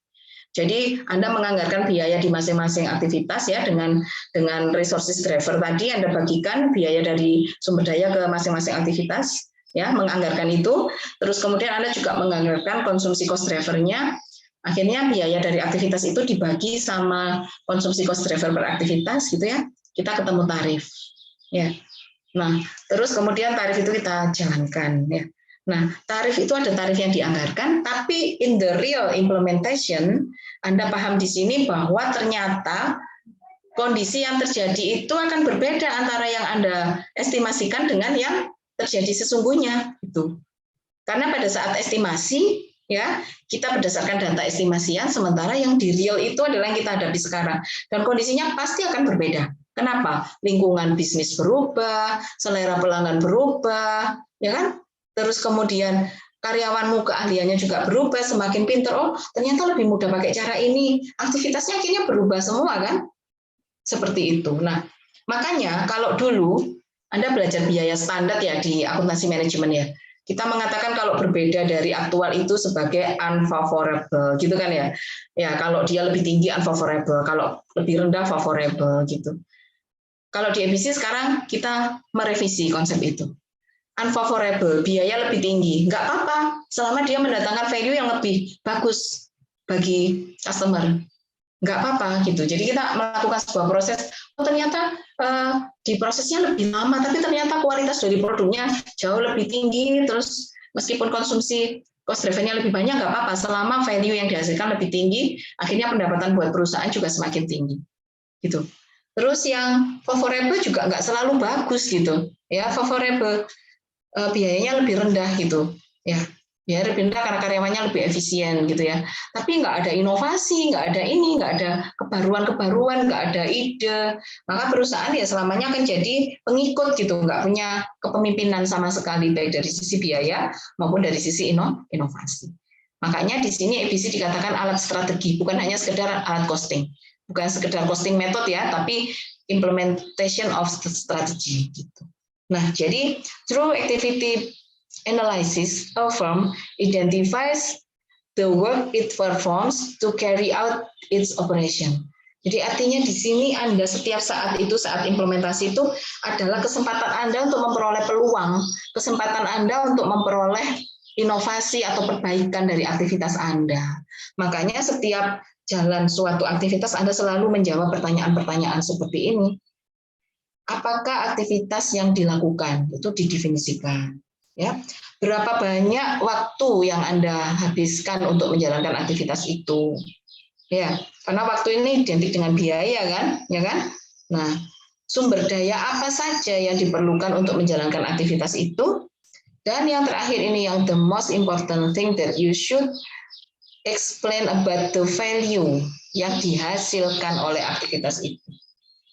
Jadi Anda menganggarkan biaya di masing-masing aktivitas ya, dengan resources driver tadi Anda bagikan biaya dari sumber daya ke masing-masing aktivitas. Ya, menganggarkan itu, terus kemudian Anda juga menganggarkan konsumsi cost driver-nya, akhirnya biaya dari aktivitas itu dibagi sama konsumsi cost driver per aktivitas gitu ya, kita ketemu tarif. Ya. Nah, terus kemudian tarif itu kita jalankan ya. Nah, tarif itu ada tarif yang dianggarkan, tapi in the real implementation, Anda paham di sini bahwa ternyata kondisi yang terjadi itu akan berbeda antara yang Anda estimasikan dengan yang terjadi sesungguhnya itu. Karena pada saat estimasi ya, kita berdasarkan data estimasian, sementara yang di real itu adalah yang kita hadapi sekarang, dan kondisinya pasti akan berbeda. Kenapa? Lingkungan bisnis berubah, selera pelanggan berubah, ya kan? Terus kemudian karyawanmu keahliannya juga berubah, semakin pintar, oh ternyata lebih mudah pakai cara ini, aktivitasnya akhirnya berubah semua kan? Seperti itu. Nah, makanya kalau dulu Anda belajar biaya standar ya di akuntansi manajemen ya, kita mengatakan kalau berbeda dari aktual itu sebagai unfavorable, gitu kan ya? Ya, kalau dia lebih tinggi unfavorable, kalau lebih rendah favorable gitu. Kalau di ABC sekarang kita merevisi konsep itu. Unfavorable, biaya lebih tinggi, nggak apa-apa, selama dia mendatangkan value yang lebih bagus bagi customer, nggak apa-apa gitu. Jadi kita melakukan sebuah proses, oh ternyata di prosesnya lebih lama, tapi ternyata kualitas dari produknya jauh lebih tinggi, terus meskipun konsumsi cost driven-nya lebih banyak, nggak apa-apa, selama value yang dihasilkan lebih tinggi, akhirnya pendapatan buat perusahaan juga semakin tinggi. Gitu. Terus yang favorable juga nggak selalu bagus gitu, ya favorable biayanya lebih rendah gitu, ya biaya lebih rendah karena karyawannya lebih efisien gitu ya. Tapi nggak ada inovasi, nggak ada ini, nggak ada kebaruan-kebaruan, nggak ada ide, maka perusahaan ya selamanya akan jadi pengikut gitu, nggak punya kepemimpinan sama sekali baik dari sisi biaya maupun dari sisi inovasi. Makanya di sini ABC dikatakan alat strategi, bukan hanya sekedar alat costing, bukan sekedar costing method ya, tapi implementation of strategy gitu. Nah, jadi through activity analysis, a firm identifies the work it performs to carry out its operation. Jadi artinya di sini Anda setiap saat itu, saat implementasi itu adalah kesempatan Anda untuk memperoleh peluang, kesempatan Anda untuk memperoleh inovasi atau perbaikan dari aktivitas Anda. Makanya setiap jalan suatu aktivitas Anda selalu menjawab pertanyaan-pertanyaan seperti ini. Apakah aktivitas yang dilakukan itu didefinisikan, ya? Berapa banyak waktu yang Anda habiskan untuk menjalankan aktivitas itu, ya? Karena waktu ini identik dengan biaya kan, ya kan? Nah, sumber daya apa saja yang diperlukan untuk menjalankan aktivitas itu? Dan yang terakhir ini yang the most important thing that you should explain about the value yang dihasilkan oleh aktivitas itu.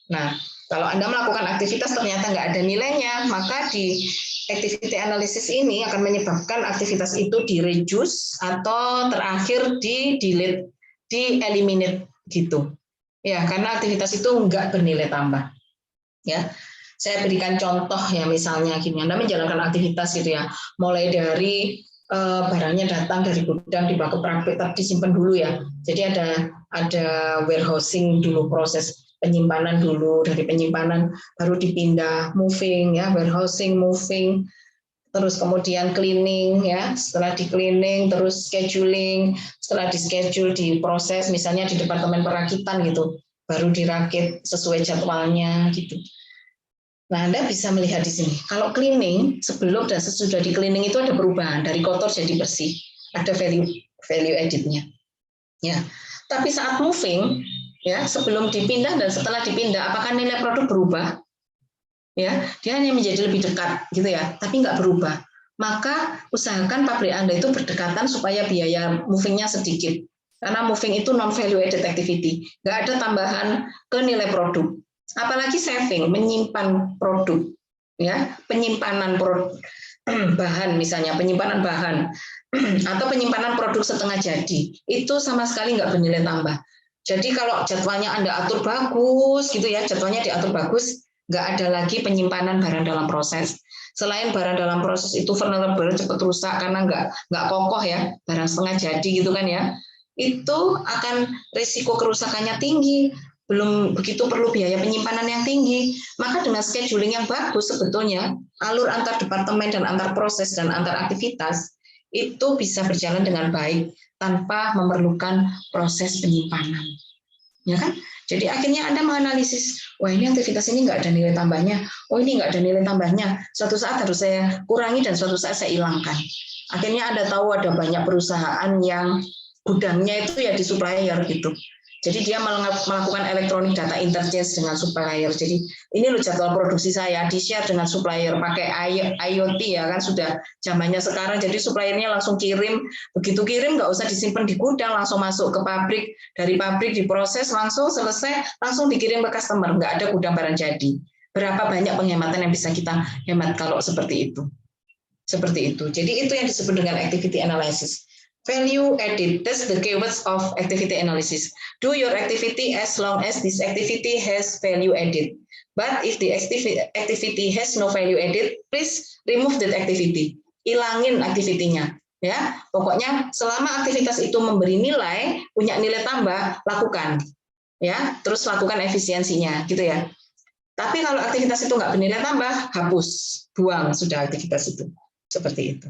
Nah, kalau Anda melakukan aktivitas ternyata nggak ada nilainya, maka di activity analysis ini akan menyebabkan aktivitas itu di-reduce atau terakhir di-delete, di-eliminate gitu. Ya, karena aktivitas itu nggak bernilai tambah. Ya, saya berikan contoh ya, misalnya gini, Anda menjalankan aktivitas gitu ya, mulai dari barangnya datang dari gudang dibawa ke pabrik tapi disimpan dulu ya. Jadi ada warehousing dulu, proses penyimpanan dulu, dari penyimpanan baru dipindah, moving ya, warehousing, moving, terus kemudian cleaning ya, setelah di cleaning terus scheduling, setelah di schedule diproses misalnya di departemen perakitan gitu, baru dirakit sesuai jadwalnya gitu. Nah, Anda bisa melihat di sini, kalau cleaning sebelum dan sesudah di cleaning itu ada perubahan dari kotor jadi bersih, ada value added-nya. Ya. Tapi saat moving, ya, sebelum dipindah dan setelah dipindah, apakah nilai produk berubah? Ya, dia hanya menjadi lebih dekat, gitu ya, tapi nggak berubah. Maka usahakan pabrik Anda itu berdekatan supaya biaya movingnya sedikit. Karena moving itu non value added activity, nggak ada tambahan ke nilai produk. Apalagi saving, menyimpan produk, ya, penyimpanan produk, bahan misalnya, penyimpanan bahan atau penyimpanan produk setengah jadi, itu sama sekali nggak bernilai tambah. Jadi kalau jadwalnya Anda atur bagus, gitu ya, jadwalnya diatur bagus, nggak ada lagi penyimpanan barang dalam proses. Selain barang dalam proses itu vulnerable, cepat rusak karena nggak kokoh ya, barang setengah jadi gitu kan ya, itu akan risiko kerusakannya tinggi. Belum begitu perlu biaya penyimpanan yang tinggi. Maka dengan scheduling yang bagus sebetulnya alur antar departemen dan antar proses dan antar aktivitas itu bisa berjalan dengan baik tanpa memerlukan proses penyimpanan. ya kan? Jadi akhirnya Anda menganalisis, wah ini aktivitas ini nggak ada nilai tambahnya, oh ini nggak ada nilai tambahnya, suatu saat harus saya kurangi dan suatu saat saya hilangkan. Akhirnya Anda tahu ada banyak perusahaan yang gudangnya itu ya di supplier gitu. Jadi dia melakukan electronic data interchange dengan supplier. Jadi ini loh jadwal produksi saya di-share dengan supplier pakai IoT ya kan, sudah zamannya sekarang. Jadi suppliernya langsung kirim, begitu kirim nggak usah disimpan di gudang, langsung masuk ke pabrik, dari pabrik diproses langsung selesai, langsung dikirim ke customer, nggak ada gudang barang jadi. Berapa banyak penghematan yang bisa kita hemat kalau seperti itu. Seperti itu. Jadi itu yang disebut dengan activity analysis. Value added, that's the keywords of activity analysis. Do your activity as long as this activity has value added. But if the activity has no value added, please remove that activity. Ilangin aktivitinya. Ya, pokoknya selama aktivitas itu memberi nilai, punya nilai tambah, lakukan. Ya, terus lakukan efisiensinya, gitu ya. Tapi kalau aktivitas itu nggak bernilai tambah, hapus, buang sudah aktivitas itu. Seperti itu.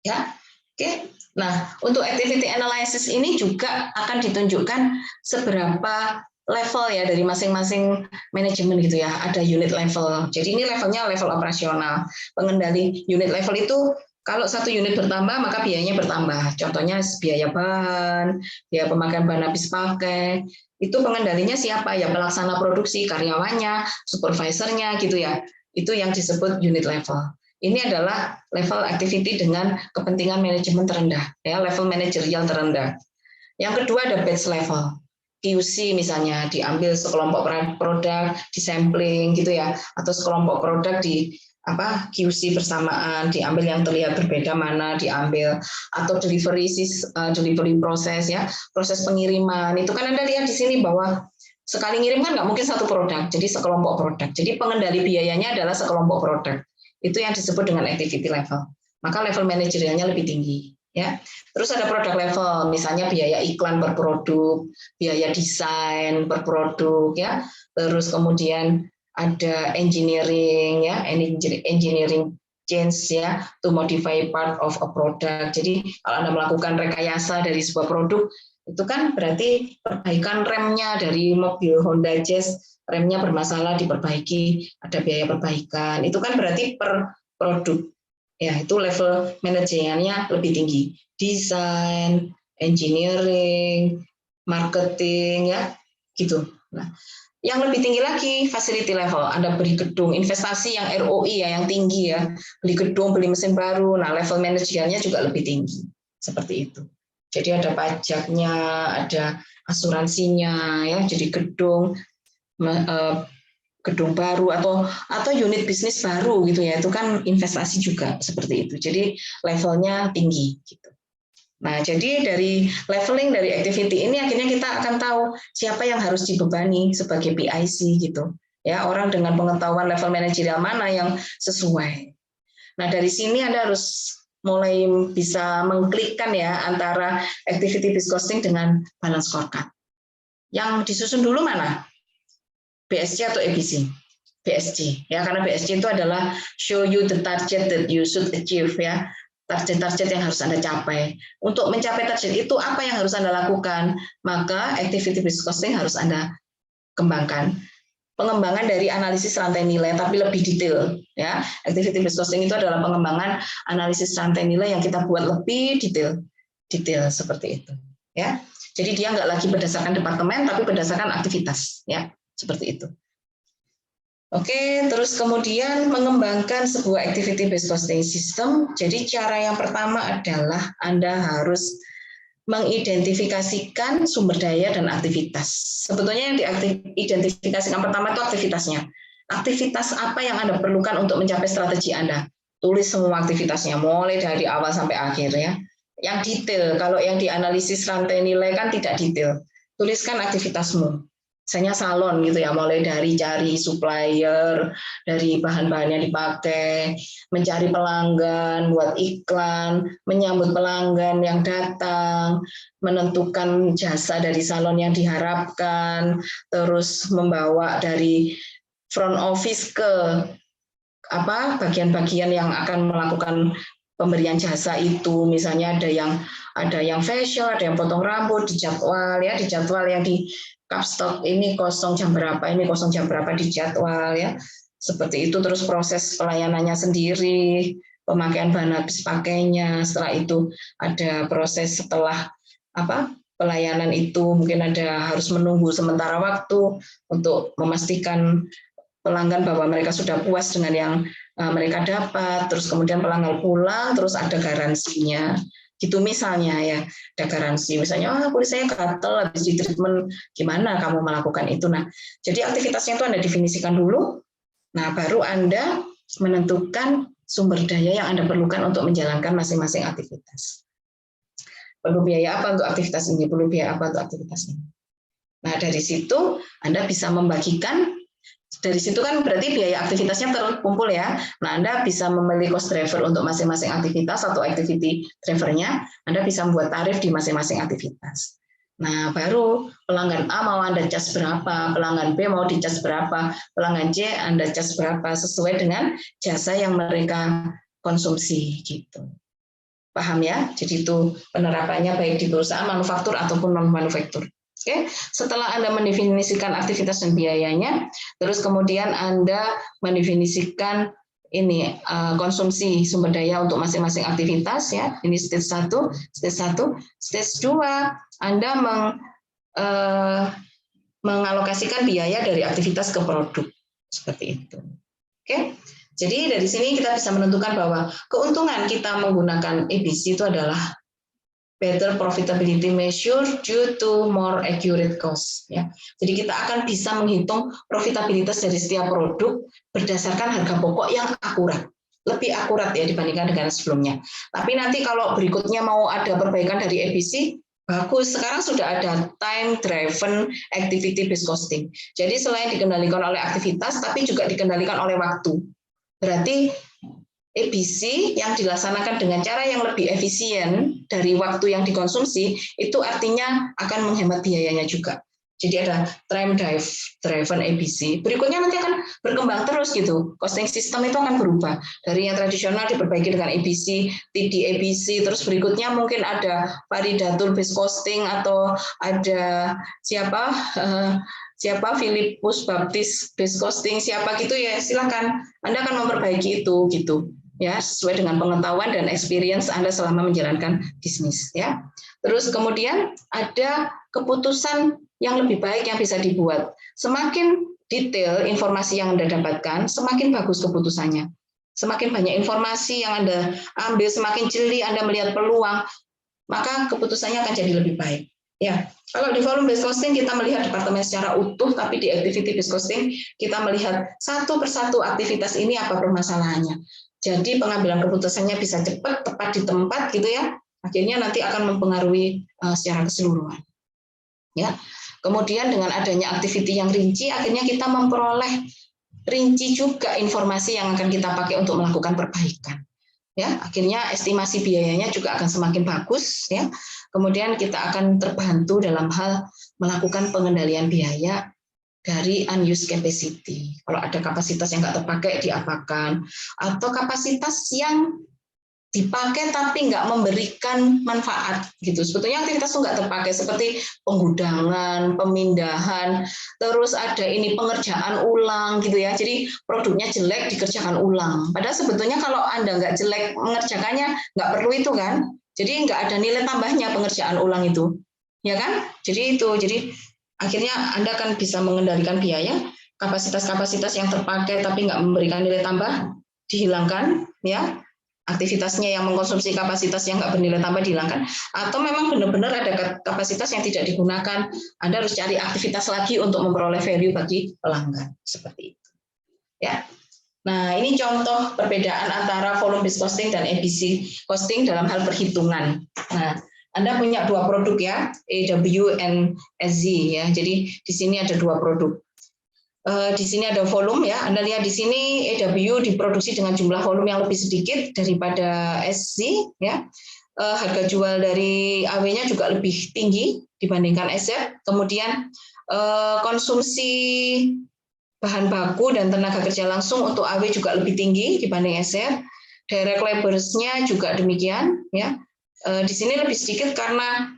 Ya, oke. Nah, untuk activity analysis ini juga akan ditunjukkan seberapa level ya dari masing-masing manajemen gitu ya. Ada unit level. Jadi ini levelnya level operasional. Pengendali unit level itu kalau satu unit bertambah maka biayanya bertambah. Contohnya biaya bahan, biaya pemakaian bahan habis pakai. Itu pengendalinya siapa ya? Pelaksana produksi, karyawannya, supervisornya gitu ya. Itu yang disebut unit level. Ini adalah level activity dengan kepentingan manajemen terendah, ya, level manajerial terendah. Yang kedua ada batch level. QC misalnya diambil sekelompok produk, disampling gitu ya, atau sekelompok produk di QC bersamaan, diambil yang terlihat berbeda mana diambil, atau delivery proses ya, proses pengiriman. Itu kan Anda lihat di sini bahwa sekali ngirim kan nggak mungkin satu produk, jadi sekelompok produk. Jadi pengendali biayanya adalah sekelompok produk. Itu yang disebut dengan activity level. Maka level manajerialnya lebih tinggi. Ya. Terus ada produk level, misalnya biaya iklan per produk, biaya desain per produk, ya. Terus kemudian ada engineering, ya, engineering change ya, to modify part of a product. Jadi kalau Anda melakukan rekayasa dari sebuah produk, itu kan berarti perbaikan remnya dari mobil Honda Jazz, remnya bermasalah diperbaiki, ada biaya perbaikan. Itu kan berarti per produk. Ya, itu level manajerialnya lebih tinggi. Desain, engineering, marketing ya, gitu. Nah, yang lebih tinggi lagi facility level. Anda beli gedung, investasi yang ROI ya, yang tinggi ya. Beli gedung, beli mesin baru. Nah, level manajerialnya juga lebih tinggi. Seperti itu. Jadi ada pajaknya, ada asuransinya ya. Jadi gedung baru atau unit bisnis baru gitu ya, itu kan investasi juga seperti itu. Jadi levelnya tinggi gitu. Nah, jadi dari leveling dari activity ini akhirnya kita akan tahu siapa yang harus dibebani sebagai PIC gitu. Ya, orang dengan pengetahuan level manajerial mana yang sesuai. Nah, dari sini Anda harus mulai bisa mengklikkan ya antara activity based costing dengan balance scorecard. Yang disusun dulu mana? BSC atau ABC? BSC ya, karena BSC itu adalah show you the target that you should achieve ya, target-target yang harus Anda capai. Untuk mencapai target itu apa yang harus Anda lakukan? Maka activity based costing harus Anda kembangkan. Pengembangan dari analisis rantai nilai tapi lebih detail ya. Activity based costing itu adalah pengembangan analisis rantai nilai yang kita buat lebih detail seperti itu ya. Jadi dia nggak lagi berdasarkan departemen tapi berdasarkan aktivitas ya, seperti itu. Oke, terus kemudian mengembangkan sebuah activity based costing system. Jadi cara yang pertama adalah Anda harus mengidentifikasikan sumber daya dan aktivitas. Sebetulnya yang diidentifikasikan pertama itu aktivitasnya. Aktivitas apa yang Anda perlukan untuk mencapai strategi Anda? Tulis semua aktivitasnya, mulai dari awal sampai akhir ya. Yang detail, kalau yang dianalisis rantai nilai kan tidak detail. Tuliskan aktivitasmu. Misalnya salon gitu ya, mulai dari cari supplier, dari bahan-bahan yang dipakai, mencari pelanggan, buat iklan, menyambut pelanggan yang datang, menentukan jasa dari salon yang diharapkan, terus membawa dari front office ke bagian-bagian yang akan melakukan pemberian jasa itu, misalnya ada yang facial, ada yang potong rambut, dijadwal ya, dijadwal yang di Kapstok ini kosong jam berapa, ini kosong jam berapa, dijadwal ya. Seperti itu. Terus proses pelayanannya sendiri, pemakaian bahan habis pakainya, setelah itu ada proses setelah pelayanan itu, mungkin ada harus menunggu sementara waktu untuk memastikan pelanggan bahwa mereka sudah puas dengan yang mereka dapat, terus kemudian pelanggan pulang, terus ada garansinya. Gitu misalnya ya, ada garansi. Misalnya, kulit saya gatal habis di treatment, gimana kamu melakukan itu? Nah, jadi aktivitasnya itu Anda definisikan dulu, nah baru Anda menentukan sumber daya yang Anda perlukan untuk menjalankan masing-masing aktivitas. Perlu biaya apa untuk aktivitas ini? Perlu biaya apa untuk aktivitas ini? Nah, dari situ Anda bisa membagikan. Dari situ kan berarti biaya aktivitasnya terkumpul ya. Nah, Anda bisa memilih cost driver untuk masing-masing aktivitas atau activity drivernya. Anda bisa membuat tarif di masing-masing aktivitas. Nah, baru pelanggan A mau Anda cas berapa, pelanggan B mau dicas berapa, pelanggan C Anda cas berapa, sesuai dengan jasa yang mereka konsumsi gitu. Paham ya? Jadi itu penerapannya baik di perusahaan manufaktur ataupun non-manufaktur. Oke, setelah Anda mendefinisikan aktivitas dan biayanya, terus kemudian Anda mendefinisikan ini konsumsi sumber daya untuk masing-masing aktivitas ya. Ini stage 1, stage 2 Anda mengalokasikan biaya dari aktivitas ke produk seperti itu. Oke. Jadi dari sini kita bisa menentukan bahwa keuntungan kita menggunakan ABC itu adalah better profitability measure due to more accurate cost. Ya. Jadi kita akan bisa menghitung profitabilitas dari setiap produk berdasarkan harga pokok yang akurat. Lebih akurat ya dibandingkan dengan sebelumnya. Tapi nanti kalau berikutnya mau ada perbaikan dari ABC, bagus. Sekarang sudah ada time driven activity based costing. Jadi selain dikendalikan oleh aktivitas, tapi juga dikendalikan oleh waktu. Berarti ABC yang dilaksanakan dengan cara yang lebih efisien dari waktu yang dikonsumsi, itu artinya akan menghemat biayanya juga. Jadi ada time driven ABC. Berikutnya nanti akan berkembang terus gitu. Costing system itu akan berubah. Dari yang tradisional diperbaiki dengan ABC, TD ABC, terus berikutnya mungkin ada validator based costing atau ada siapa Philippus Baptist based costing, siapa gitu ya, silakan Anda akan memperbaiki itu gitu. Ya, sesuai dengan pengetahuan dan experience Anda selama menjalankan bisnis ya. Terus kemudian ada keputusan yang lebih baik yang bisa dibuat. Semakin detail informasi yang Anda dapatkan, semakin bagus keputusannya. Semakin banyak informasi yang Anda ambil, semakin jeli Anda melihat peluang, maka keputusannya akan jadi lebih baik. Ya, kalau di volume based costing kita melihat departemen secara utuh, tapi di activity based costing kita melihat satu persatu aktivitas ini apa permasalahannya. Jadi pengambilan keputusannya bisa cepat, tepat di tempat gitu ya. Akhirnya nanti akan mempengaruhi secara keseluruhan. Ya. Kemudian dengan adanya activity yang rinci, akhirnya kita memperoleh rinci juga informasi yang akan kita pakai untuk melakukan perbaikan. Ya, akhirnya estimasi biayanya juga akan semakin bagus ya. Kemudian kita akan terbantu dalam hal melakukan pengendalian biaya dari unused capacity. Kalau ada kapasitas yang nggak terpakai, diapakan. Atau kapasitas yang dipakai tapi nggak memberikan manfaat gitu. Sebetulnya aktivitas itu nggak terpakai seperti penggudangan, pemindahan, terus ada ini pengerjaan ulang gitu ya. Jadi produknya jelek dikerjakan ulang. Padahal sebetulnya kalau Anda nggak jelek mengerjakannya nggak perlu itu kan. Jadi nggak ada nilai tambahnya pengerjaan ulang itu, ya kan? Jadi itu. Jadi akhirnya Anda akan bisa mengendalikan biaya, kapasitas-kapasitas yang terpakai tapi nggak memberikan nilai tambah dihilangkan, ya. Aktivitasnya yang mengkonsumsi kapasitas yang nggak bernilai tambah dihilangkan, atau memang benar-benar ada kapasitas yang tidak digunakan, Anda harus cari aktivitas lagi untuk memperoleh value bagi pelanggan, seperti itu. Ya. Nah, ini contoh perbedaan antara volume based costing dan ABC costing dalam hal perhitungan. Nah, Anda punya dua produk ya, AW and SZ ya. Jadi di sini ada dua produk. Di sini ada volume ya. Anda lihat di sini AW diproduksi dengan jumlah volume yang lebih sedikit daripada SZ ya. Harga jual dari AW-nya juga lebih tinggi dibandingkan SZ. Kemudian konsumsi bahan baku dan tenaga kerja langsung untuk AW juga lebih tinggi dibanding SZ. direct labor-nya juga demikian, ya. Di sini lebih sedikit karena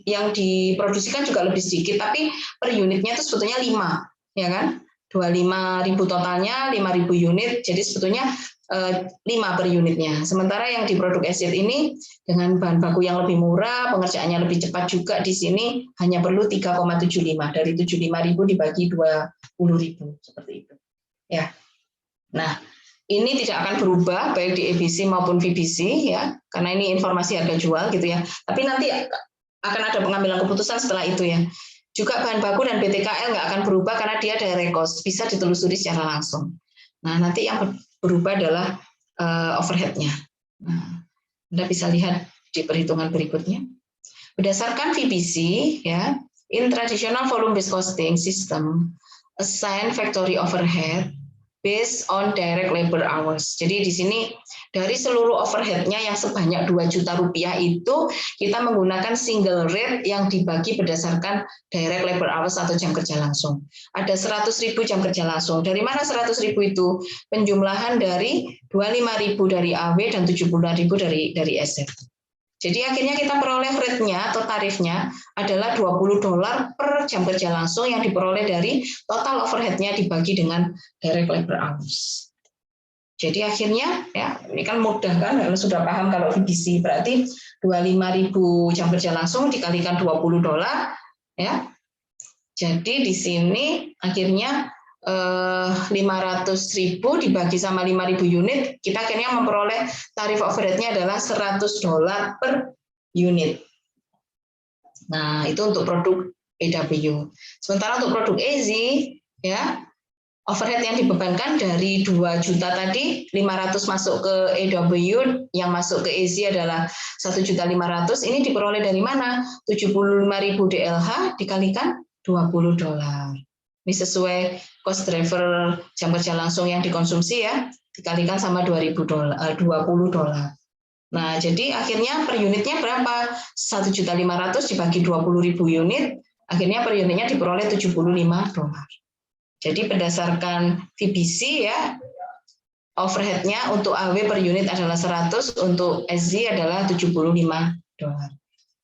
yang diproduksikan juga lebih sedikit, tapi per unitnya itu sebetulnya 5, ya kan? 25.000 totalnya, 5.000 unit, jadi sebetulnya 5 per unitnya. Sementara yang di produk acid ini dengan bahan baku yang lebih murah, pengerjaannya lebih cepat juga, di sini hanya perlu 3,75, dari 75.000 dibagi 20.000, seperti itu. Ya. Nah, ini tidak akan berubah baik di EBC maupun VBC, ya, karena ini informasi harga jual gitu ya. Tapi nanti akan ada pengambilan keputusan setelah itu ya. Juga bahan baku dan BTKL nggak akan berubah karena dia direct cost, bisa ditelusuri secara langsung. Nah, nanti yang berubah adalah overhead-nya. Nah, Anda bisa lihat di perhitungan berikutnya. Berdasarkan VBC, ya, in traditional volume-based costing system, assign factory overhead based on direct labor hours. Jadi di sini dari seluruh overhead-nya yang sebanyak 2 juta rupiah itu kita menggunakan single rate yang dibagi berdasarkan direct labor hours atau jam kerja langsung. Ada 100.000 jam kerja langsung. Dari mana 100.000 itu? Penjumlahan dari 25.000 dari AW dan 70.000 dari SF. Jadi akhirnya kita peroleh rate-nya atau tarifnya adalah $20 per jam kerja langsung yang diperoleh dari total overhead-nya dibagi dengan direct labor hours. Jadi akhirnya ya ini kan mudah kan, karena sudah paham kalau VBC berarti 25.000 jam kerja langsung dikalikan $20 ya. Jadi di sini akhirnya 500.000 dibagi sama 5.000 unit, kita akhirnya memperoleh tarif overhead-nya adalah $100 per unit. Nah, itu untuk produk EW. Sementara untuk produk AZ, ya, overhead yang dibebankan dari 2 juta tadi, 500 masuk ke EW, yang masuk ke AZ adalah 1.500.000, ini diperoleh dari mana? 75.000 DLH dikalikan $20. Ini sesuai cost driver jam kerja langsung yang dikonsumsi ya, dikalikan sama $20. Nah, jadi akhirnya per unitnya berapa? 1.500.000 dibagi 20.000 unit, akhirnya per unitnya diperoleh $75. Jadi berdasarkan VBC ya, overhead-nya untuk AW per unit adalah 100, untuk SZ adalah $75.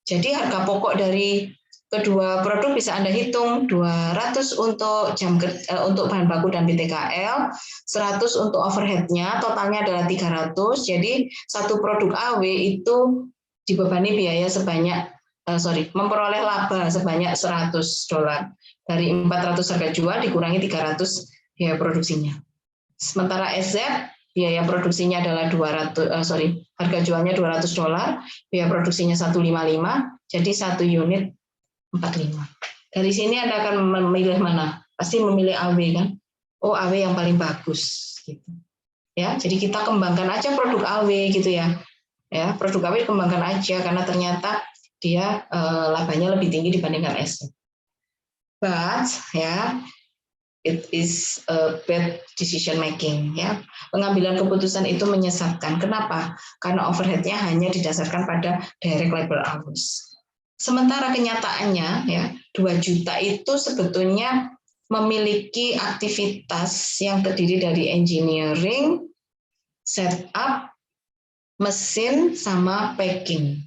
Jadi harga pokok dari kedua produk bisa Anda hitung, 200 untuk untuk bahan baku dan BTKL, 100 untuk overhead-nya, totalnya adalah 300. Jadi satu produk AW itu dibebani biaya sebanyak memperoleh laba sebanyak $100. Dari 400 harga jual dikurangi 300 biaya produksinya. Sementara SZ biaya produksinya adalah harga jualnya $200, biaya produksinya 155, jadi satu unit 45. Dari sini Anda akan memilih mana? Pasti memilih AW kan? Oh, AW yang paling bagus gitu. Ya, jadi kita kembangkan aja produk AW gitu ya. Ya, produk AW kembangkan aja karena ternyata dia labanya lebih tinggi dibandingkan SZ. But ya, it is a bad decision making ya. Pengambilan keputusan itu menyesatkan. Kenapa? Karena overhead-nya hanya didasarkan pada direct labor hours. Sementara kenyataannya ya 2 juta itu sebetulnya memiliki aktivitas yang terdiri dari engineering, setup, mesin sama packing.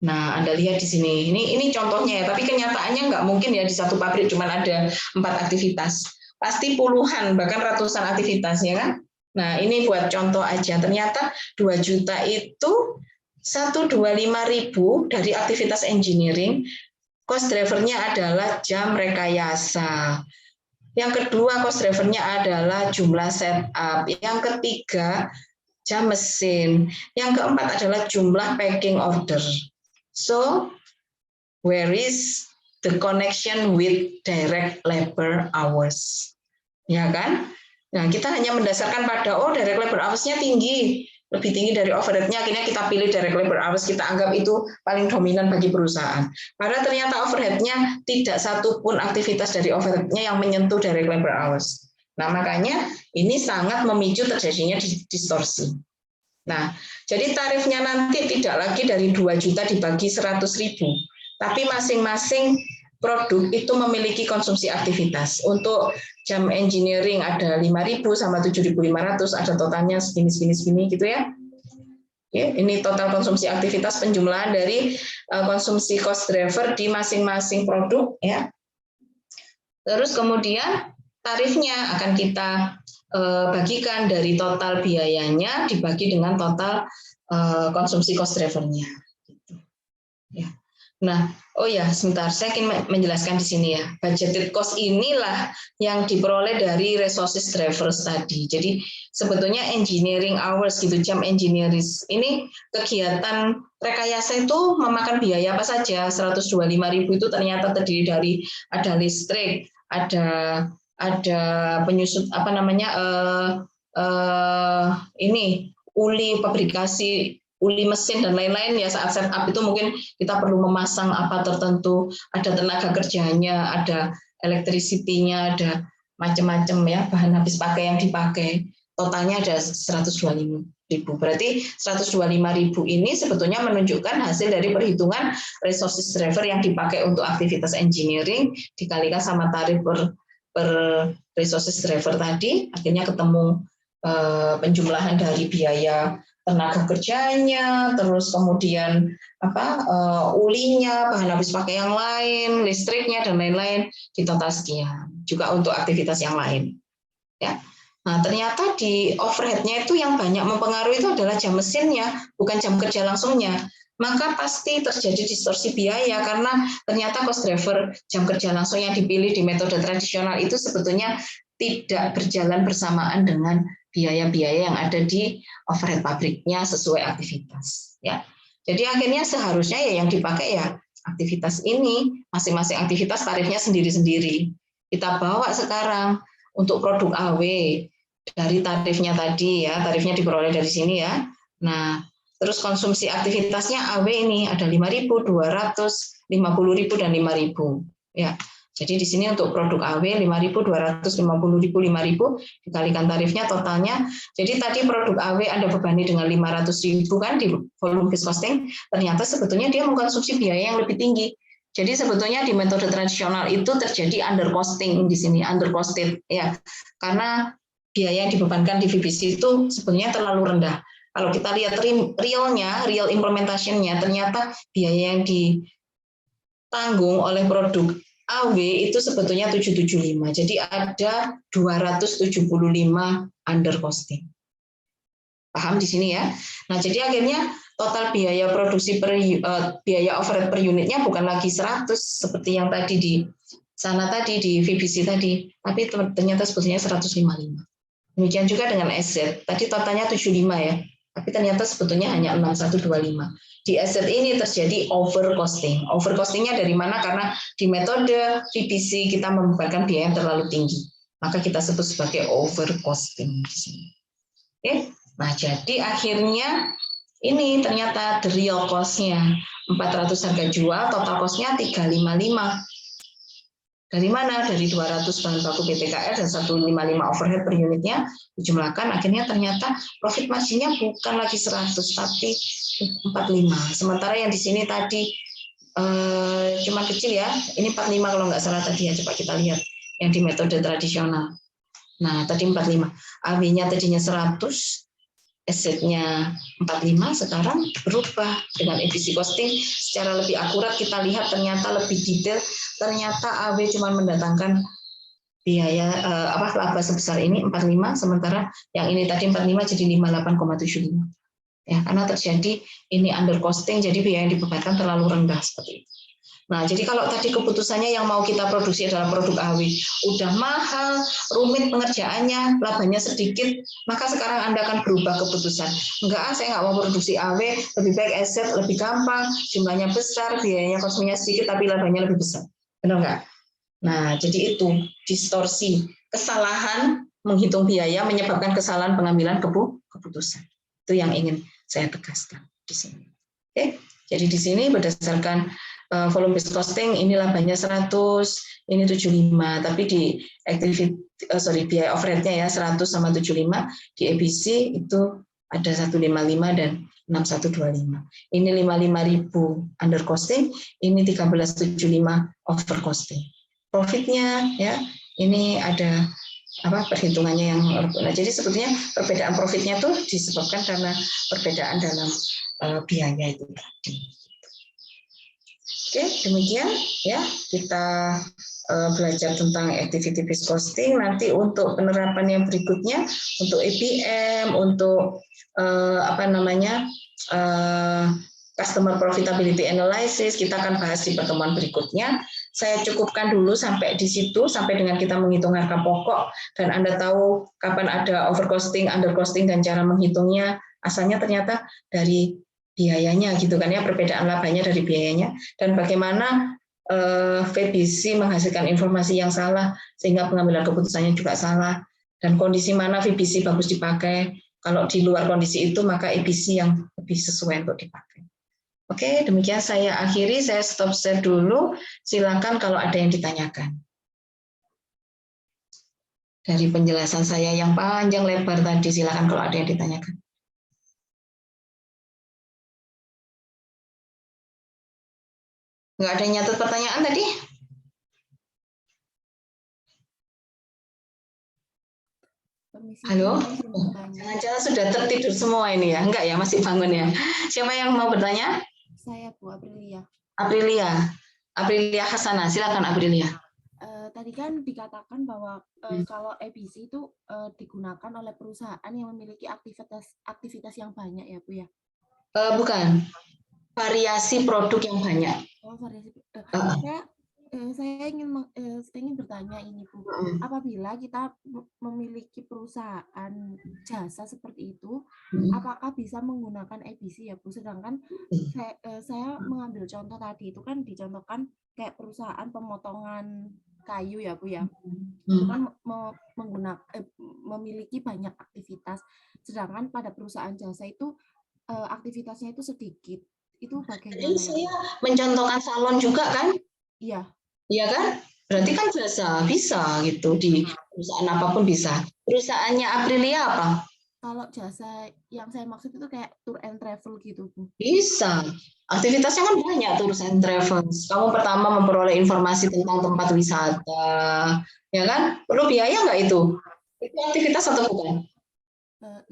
Nah, Anda lihat di sini. Ini contohnya ya, tapi kenyataannya nggak mungkin ya di satu pabrik cuma ada 4 aktivitas. Pasti puluhan bahkan ratusan aktivitas ya kan. Nah, ini buat contoh aja. Ternyata 2 juta itu 125.000 dari aktivitas engineering, cost drivernya adalah jam rekayasa. Yang kedua, cost drivernya adalah jumlah setup. Yang ketiga, jam mesin. Yang keempat adalah jumlah packing order. So, where is the connection with direct labor hours? Ya kan? Nah, kita hanya mendasarkan pada, direct labor hours-nya tinggi. Lebih tinggi dari overhead-nya, akhirnya kita pilih direct labor hours, kita anggap itu paling dominan bagi perusahaan. Padahal ternyata overhead-nya tidak satu pun aktivitas dari overhead-nya yang menyentuh direct labor hours. Nah, makanya ini sangat memicu terjadinya distorsi. Nah, jadi tarifnya nanti tidak lagi dari 2 juta dibagi 100.000, tapi masing-masing produk itu memiliki konsumsi aktivitas. Untuk jam engineering ada 5.000 sama 7.500, ada totalnya segini gitu ya. Ya, ini total konsumsi aktivitas penjumlahan dari konsumsi cost driver di masing-masing produk ya. Terus kemudian tarifnya akan kita bagikan dari total biayanya dibagi dengan total konsumsi cost driver-nya. Gitu. Ya. Nah, oh ya, sebentar, saya ingin menjelaskan di sini ya. Budgeted cost inilah yang diperoleh dari resources drivers tadi. Jadi sebetulnya engineering hours gitu, jam engineering ini kegiatan rekayasa itu memakan biaya apa saja. 125.000 itu ternyata terdiri dari ada listrik, ada penyusut apa namanya ini uli pabrikasi, uli mesin dan lain-lain ya. Saat setup itu mungkin kita perlu memasang apa tertentu, ada tenaga kerjanya, ada electricity-nya, ada macam-macam ya bahan habis pakai yang dipakai. Totalnya ada 125.000. Berarti 125.000 ini sebetulnya menunjukkan hasil dari perhitungan resources driver yang dipakai untuk aktivitas engineering dikalikan sama tarif per resources driver tadi, akhirnya ketemu penjumlahan dari biaya tenaga kerjanya, terus kemudian ulinya, bahan habis pakai yang lain, listriknya dan lain-lain di total sekian. Juga untuk aktivitas yang lain. Ya. Nah, ternyata di overhead-nya itu yang banyak mempengaruhi itu adalah jam mesinnya, bukan jam kerja langsungnya. Maka pasti terjadi distorsi biaya karena ternyata cost driver jam kerja langsung yang dipilih di metode tradisional itu sebetulnya tidak berjalan bersamaan dengan biaya-biaya yang ada di overhead pabriknya sesuai aktivitas. Ya, jadi akhirnya seharusnya ya yang dipakai ya aktivitas ini, masing-masing aktivitas tarifnya sendiri-sendiri. Kita bawa sekarang untuk produk AW dari tarifnya tadi ya, tarifnya diperoleh dari sini ya. Nah, terus konsumsi aktivitasnya AW ini ada 5.000, 200, 50.000 dan 5.000 ya. Jadi di sini untuk produk AW 5.000, 250.000, 5.000 dikalikan tarifnya totalnya. Jadi tadi produk AW Anda bebani dengan 500.000 kan di volume fixed costing, ternyata sebetulnya dia mengkonsumsi biaya yang lebih tinggi. Jadi sebetulnya di metode tradisional itu terjadi undercosting di sini, undercosted ya. Karena biaya yang dibebankan di VBC itu sebetulnya terlalu rendah. Kalau kita lihat real implementation-nya, ternyata biaya yang ditanggung oleh produk AW itu sebetulnya 775. Jadi ada 275 undercosting. Paham di sini ya? Nah, jadi akhirnya total biaya produksi biaya overhead per unitnya bukan lagi 100 seperti yang tadi di sana tadi di VBC tadi, tapi ternyata sebetulnya 155. Demikian juga dengan SZ. Tadi totalnya 75 ya. Tapi ternyata sebetulnya hanya 6125. Di asset ini terjadi overcosting. Overcostingnya dari mana? Karena di metode VBC kita membebankan biaya yang terlalu tinggi. Maka kita sebut sebagai overcosting di sini. Oke. Nah, jadi akhirnya ini ternyata the real cost-nya 400 harga jual, total cost-nya 355. Dari mana? Dari 200 bahan baku BTKR dan 155 overhead per unitnya dijumlahkan, akhirnya ternyata profit margin-nya bukan lagi 100 tapi 45. Sementara yang di sini tadi cuma kecil ya, ini 45 kalau nggak salah tadi ya, coba kita lihat yang di metode tradisional. Nah, tadi 45. AW-nya tadinya 100, asset-nya 45, sekarang berubah dengan efisi costing secara lebih akurat. Kita lihat ternyata lebih detail, ternyata AW cuma mendatangkan biaya laba sebesar ini 45, sementara yang ini tadi 45 jadi 58,75 ya, karena terjadi ini under costing, jadi biaya yang dibebankan terlalu rendah seperti itu. Nah, jadi kalau tadi keputusannya yang mau kita produksi adalah produk AW, udah mahal, rumit pengerjaannya, labanya sedikit, maka sekarang Anda akan berubah keputusan. Enggak, saya nggak mau produksi AW, lebih baik aset, lebih gampang, jumlahnya besar, biayanya kostumnya sedikit, tapi labanya lebih besar. Benar nggak? Nah, jadi itu distorsi, kesalahan menghitung biaya menyebabkan kesalahan pengambilan keputusan. Itu yang ingin saya tegaskan di sini. Oke, jadi di sini berdasarkan volume based costing ini labanya 100, ini 75, tapi di biaya overhead-nya ya 100 sama 75, di ABC itu ada 155 dan 6125. Ini 55.000 under costing, ini 1375 over costing. Profitnya ya, ini ada perhitungannya yang nah, jadi sebetulnya perbedaan profitnya tuh disebabkan karena perbedaan dalam biaya itu tadi. Oke, demikian ya kita belajar tentang activity based costing. Nanti untuk penerapan yang berikutnya untuk APM, untuk customer profitability analysis kita akan bahas di pertemuan berikutnya. Saya cukupkan dulu sampai di situ, sampai dengan kita menghitung harga pokok dan Anda tahu kapan ada overcosting, undercosting dan cara menghitungnya. Asalnya ternyata dari biayanya gitu kan ya, perbedaan labanya dari biayanya dan bagaimana VBC menghasilkan informasi yang salah sehingga pengambilan keputusannya juga salah dan kondisi mana VBC bagus dipakai. Kalau di luar kondisi itu maka ABC yang lebih sesuai untuk dipakai. Oke, demikian saya akhiri, saya stop share dulu. Silakan kalau ada yang ditanyakan. Dari penjelasan saya yang panjang lebar tadi, silakan kalau ada yang ditanyakan. Nggak ada yang nyatet pertanyaan tadi? Halo? Jangan-jangan sudah tertidur semua ini ya? Enggak ya, masih bangun ya? Siapa yang mau bertanya? Saya Bu Aprilia. Aprilia Hasanah, silakan Aprilia. Tadi kan dikatakan bahwa kalau ABC itu digunakan oleh perusahaan yang memiliki aktivitas yang banyak ya Bu ya? Bukan, variasi produk yang banyak. Oh, variasi. Saya ingin bertanya ini Bu, apabila kita memiliki perusahaan jasa seperti itu, apakah bisa menggunakan ABC ya Bu? Sedangkan saya mengambil contoh tadi itu kan dicontohkan kayak perusahaan pemotongan kayu ya Bu ya, itu kan memiliki banyak aktivitas, sedangkan pada perusahaan jasa itu aktivitasnya itu sedikit. Itu bagaimana? Jadi saya mencontohkan salon juga kan? Iya. Iya kan? Berarti kan bisa gitu di perusahaan apapun bisa. Perusahaannya Aprilia apa? Kalau jasa yang saya maksud itu kayak tour and travel gitu Bu. Bisa. Aktivitasnya kan banyak tour and travel. Kamu pertama memperoleh informasi tentang tempat wisata, ya kan? Perlu biaya nggak itu? Itu aktivitas atau bukan?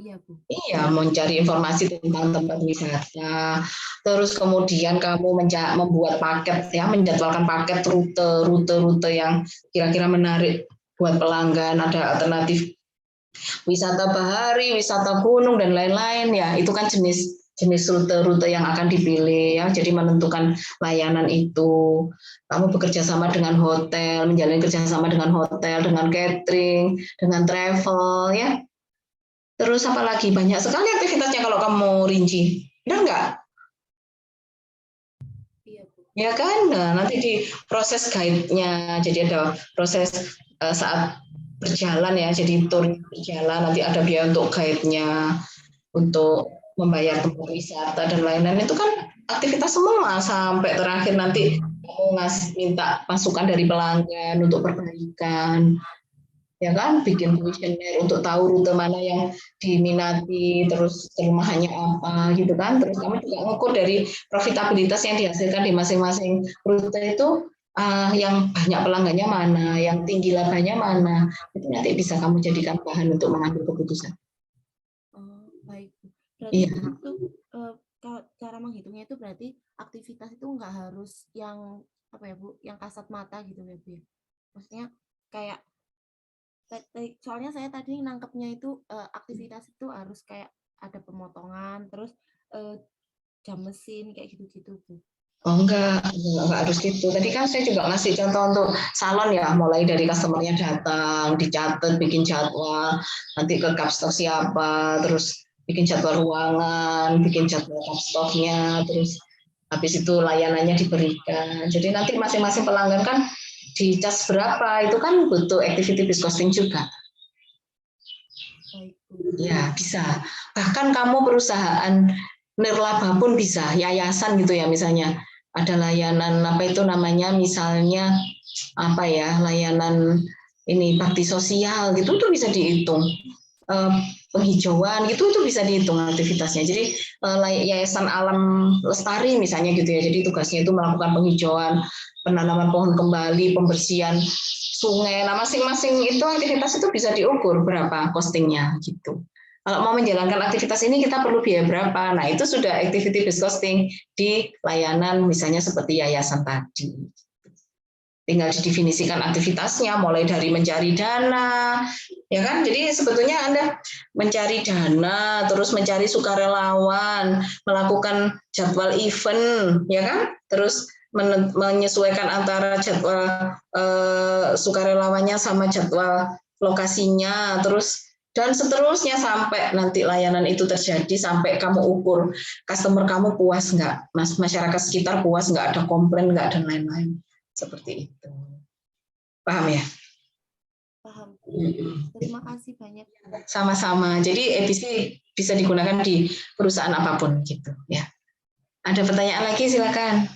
Iya Bu. Iya, mencari informasi tentang tempat wisata. Terus kemudian kamu membuat paket ya, menjadwalkan paket rute yang kira-kira menarik buat pelanggan. Ada alternatif wisata bahari, wisata gunung dan lain-lain ya. Itu kan jenis rute-rute yang akan dipilih ya. Jadi menentukan layanan itu. Kamu bekerja sama dengan hotel, menjalin kerjasama dengan hotel, dengan catering, dengan travel ya. Terus apa lagi? Banyak sekali aktivitasnya kalau kamu rinci. Benar nggak? Iya, Bu. Ya kan? Nah, nanti di proses guide-nya, jadi ada proses saat berjalan ya, jadi tour berjalan, nanti ada biaya untuk guide-nya, untuk membayar tempat wisata dan lain-lain. Itu kan aktivitas semua, sampai terakhir nanti kamu minta masukan dari pelanggan untuk perbaikan. Ya kan, bikin kuesioner untuk tahu rute mana yang diminati, terus kelemahannya apa gitu kan, terus kamu juga ngukur dari profitabilitas yang dihasilkan di masing-masing rute itu, yang banyak pelanggannya mana, yang tinggi labanya mana, itu nanti bisa kamu jadikan bahan untuk mengambil keputusan. Oh, baik. Berarti Iya. itu cara menghitungnya itu berarti aktivitas itu nggak harus yang apa ya Bu, yang kasat mata gitu ya Bu. Maksudnya kayak soalnya saya tadi nangkepnya itu aktivitas itu harus kayak ada pemotongan, terus jam mesin kayak gitu-gitu Bu. Oh enggak harus gitu. Tadi kan saya juga ngasih contoh untuk salon ya, mulai dari customer-nya datang, dicatat, bikin jadwal, nanti ke kapstok siapa, terus bikin jadwal ruangan, bikin jadwal kapstoknya, terus habis itu layanannya diberikan. Jadi nanti masing-masing pelanggan kan dicas berapa, itu kan butuh activity based costing juga. Ya bisa. Bahkan kamu perusahaan nirlaba pun bisa, yayasan gitu ya misalnya. Ada layanan apa itu namanya, misalnya apa ya, layanan ini bakti sosial gitu, itu bisa dihitung. penghijauan gitu, itu bisa dihitung aktivitasnya. Jadi Yayasan Alam Lestari misalnya gitu ya, jadi tugasnya itu melakukan penghijauan, penanaman pohon kembali, pembersihan sungai. Nah, masing-masing itu aktivitas itu bisa diukur berapa costingnya gitu. Kalau mau menjalankan aktivitas ini kita perlu biaya berapa. Nah, itu sudah activity based costing di layanan misalnya seperti yayasan tadi. Tinggal didefinisikan aktivitasnya, mulai dari mencari dana, ya kan? Jadi sebetulnya Anda mencari dana, terus mencari sukarelawan, melakukan jadwal event, ya kan? Terus menyesuaikan antara jadwal sukarelawannya sama jadwal lokasinya, terus dan seterusnya sampai nanti layanan itu terjadi, sampai kamu ukur customer kamu puas nggak, masyarakat sekitar puas nggak, ada komplain nggak, dan lain-lain. Seperti itu. Paham ya? Paham. Terima kasih banyak. Sama-sama. Jadi EBC bisa digunakan di perusahaan apapun gitu ya. Ada pertanyaan lagi, silakan.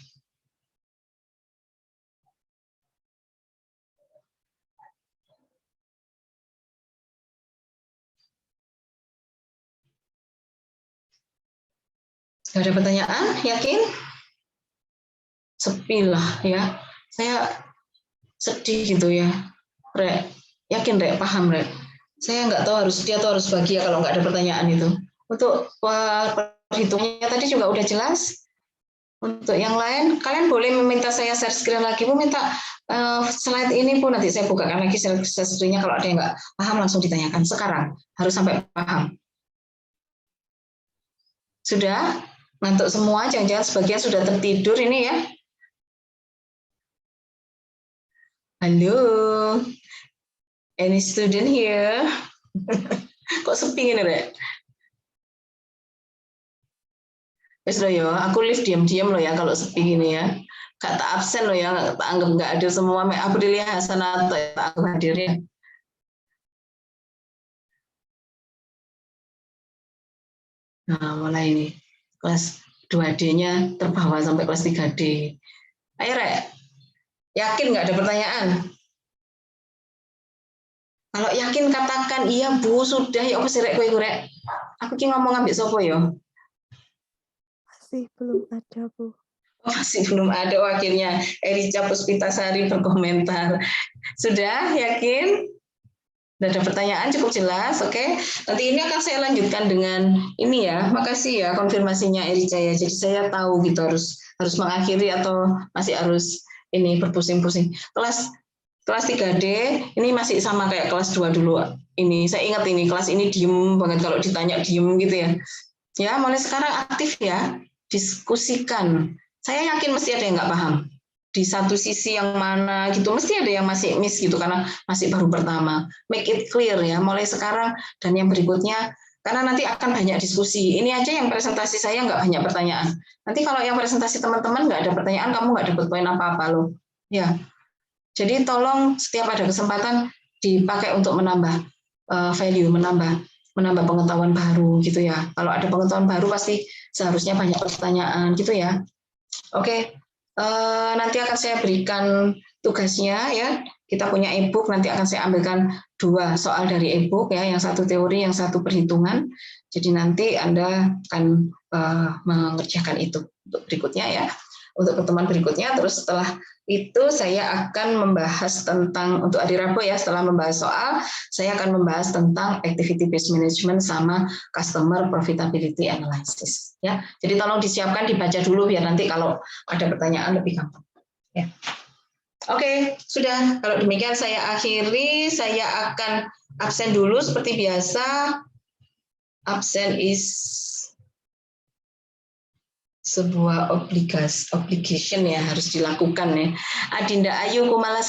Ada pertanyaan? Yakin? Sepi lah ya. Saya sedih gitu ya. Rek, yakin Rek? Paham Rek? Saya nggak tahu harus sedih atau harus bahagia kalau nggak ada pertanyaan itu. Untuk perhitungannya tadi juga udah jelas. Untuk yang lain, kalian boleh meminta saya share screen lagi. Bu, minta slide ini pun nanti saya bukakan lagi sesuatunya. Kalau ada yang nggak paham langsung ditanyakan. Sekarang harus sampai paham. Sudah? Ngantuk semua? Jangan-jangan sebagian sudah tertidur ini ya? Halo? Any student here? Kok sepi ini, Rek? Wes loh ya, aku live diam-diam loh ya kalau sepi gini ya. Gak tak absen loh ya, tak anggap nggak ada semua. Aprilia Hasanato tak anggap hadir ya. Nah, mulai ini. Kelas 2D-nya terbawa sampai kelas 3D. Ayo, Rek. Yakin nggak ada pertanyaan? Kalau yakin katakan, iya Bu, sudah ya apa sih Rek, kowe Rek? Aku ki ngomong ambek sopo ya? Masih belum ada, Bu. Oh, masih belum ada. Oh, akhirnya Erica Puspitasari berkomentar. Sudah yakin? Tidak ada pertanyaan, cukup jelas, oke? Nanti ini akan saya lanjutkan dengan ini ya. Makasih ya konfirmasinya Erica ya. Jadi saya tahu gitu harus mengakhiri atau masih harus ini berpusing-pusing. Kelas 3D ini masih sama kayak kelas 2 dulu. Ini saya ingat ini kelas ini diem banget, kalau ditanya diem gitu ya. Ya, mulai sekarang aktif ya, diskusikan. Saya yakin mesti ada yang nggak paham. Di satu sisi yang mana gitu, mesti ada yang masih miss gitu karena masih baru pertama. Make it clear ya, mulai sekarang dan yang berikutnya, karena nanti akan banyak diskusi. Ini aja yang presentasi saya nggak banyak pertanyaan. Nanti kalau yang presentasi teman-teman nggak ada pertanyaan, kamu nggak dapat poin apa-apa loh. Ya, jadi tolong setiap ada kesempatan dipakai untuk menambah value, menambah pengetahuan baru gitu ya. Kalau ada pengetahuan baru pasti seharusnya banyak pertanyaan gitu ya. Oke, nanti akan saya berikan tugasnya ya. Kita punya e-book, nanti akan saya ambilkan 2 soal dari e-book ya, yang satu teori, yang satu perhitungan. Jadi nanti Anda akan mengerjakan itu untuk berikutnya ya. Untuk pertemuan berikutnya, terus setelah itu saya akan membahas tentang, untuk hari Rabu ya, setelah membahas soal, saya akan membahas tentang activity based management sama customer profitability analysis ya. Jadi tolong disiapkan, dibaca dulu biar nanti kalau ada pertanyaan lebih gampang ya. Oke, sudah. Kalau demikian saya akhiri, saya akan absen dulu seperti biasa. Absen is sebuah obligation ya, harus dilakukan ya. Adinda Ayu Kumala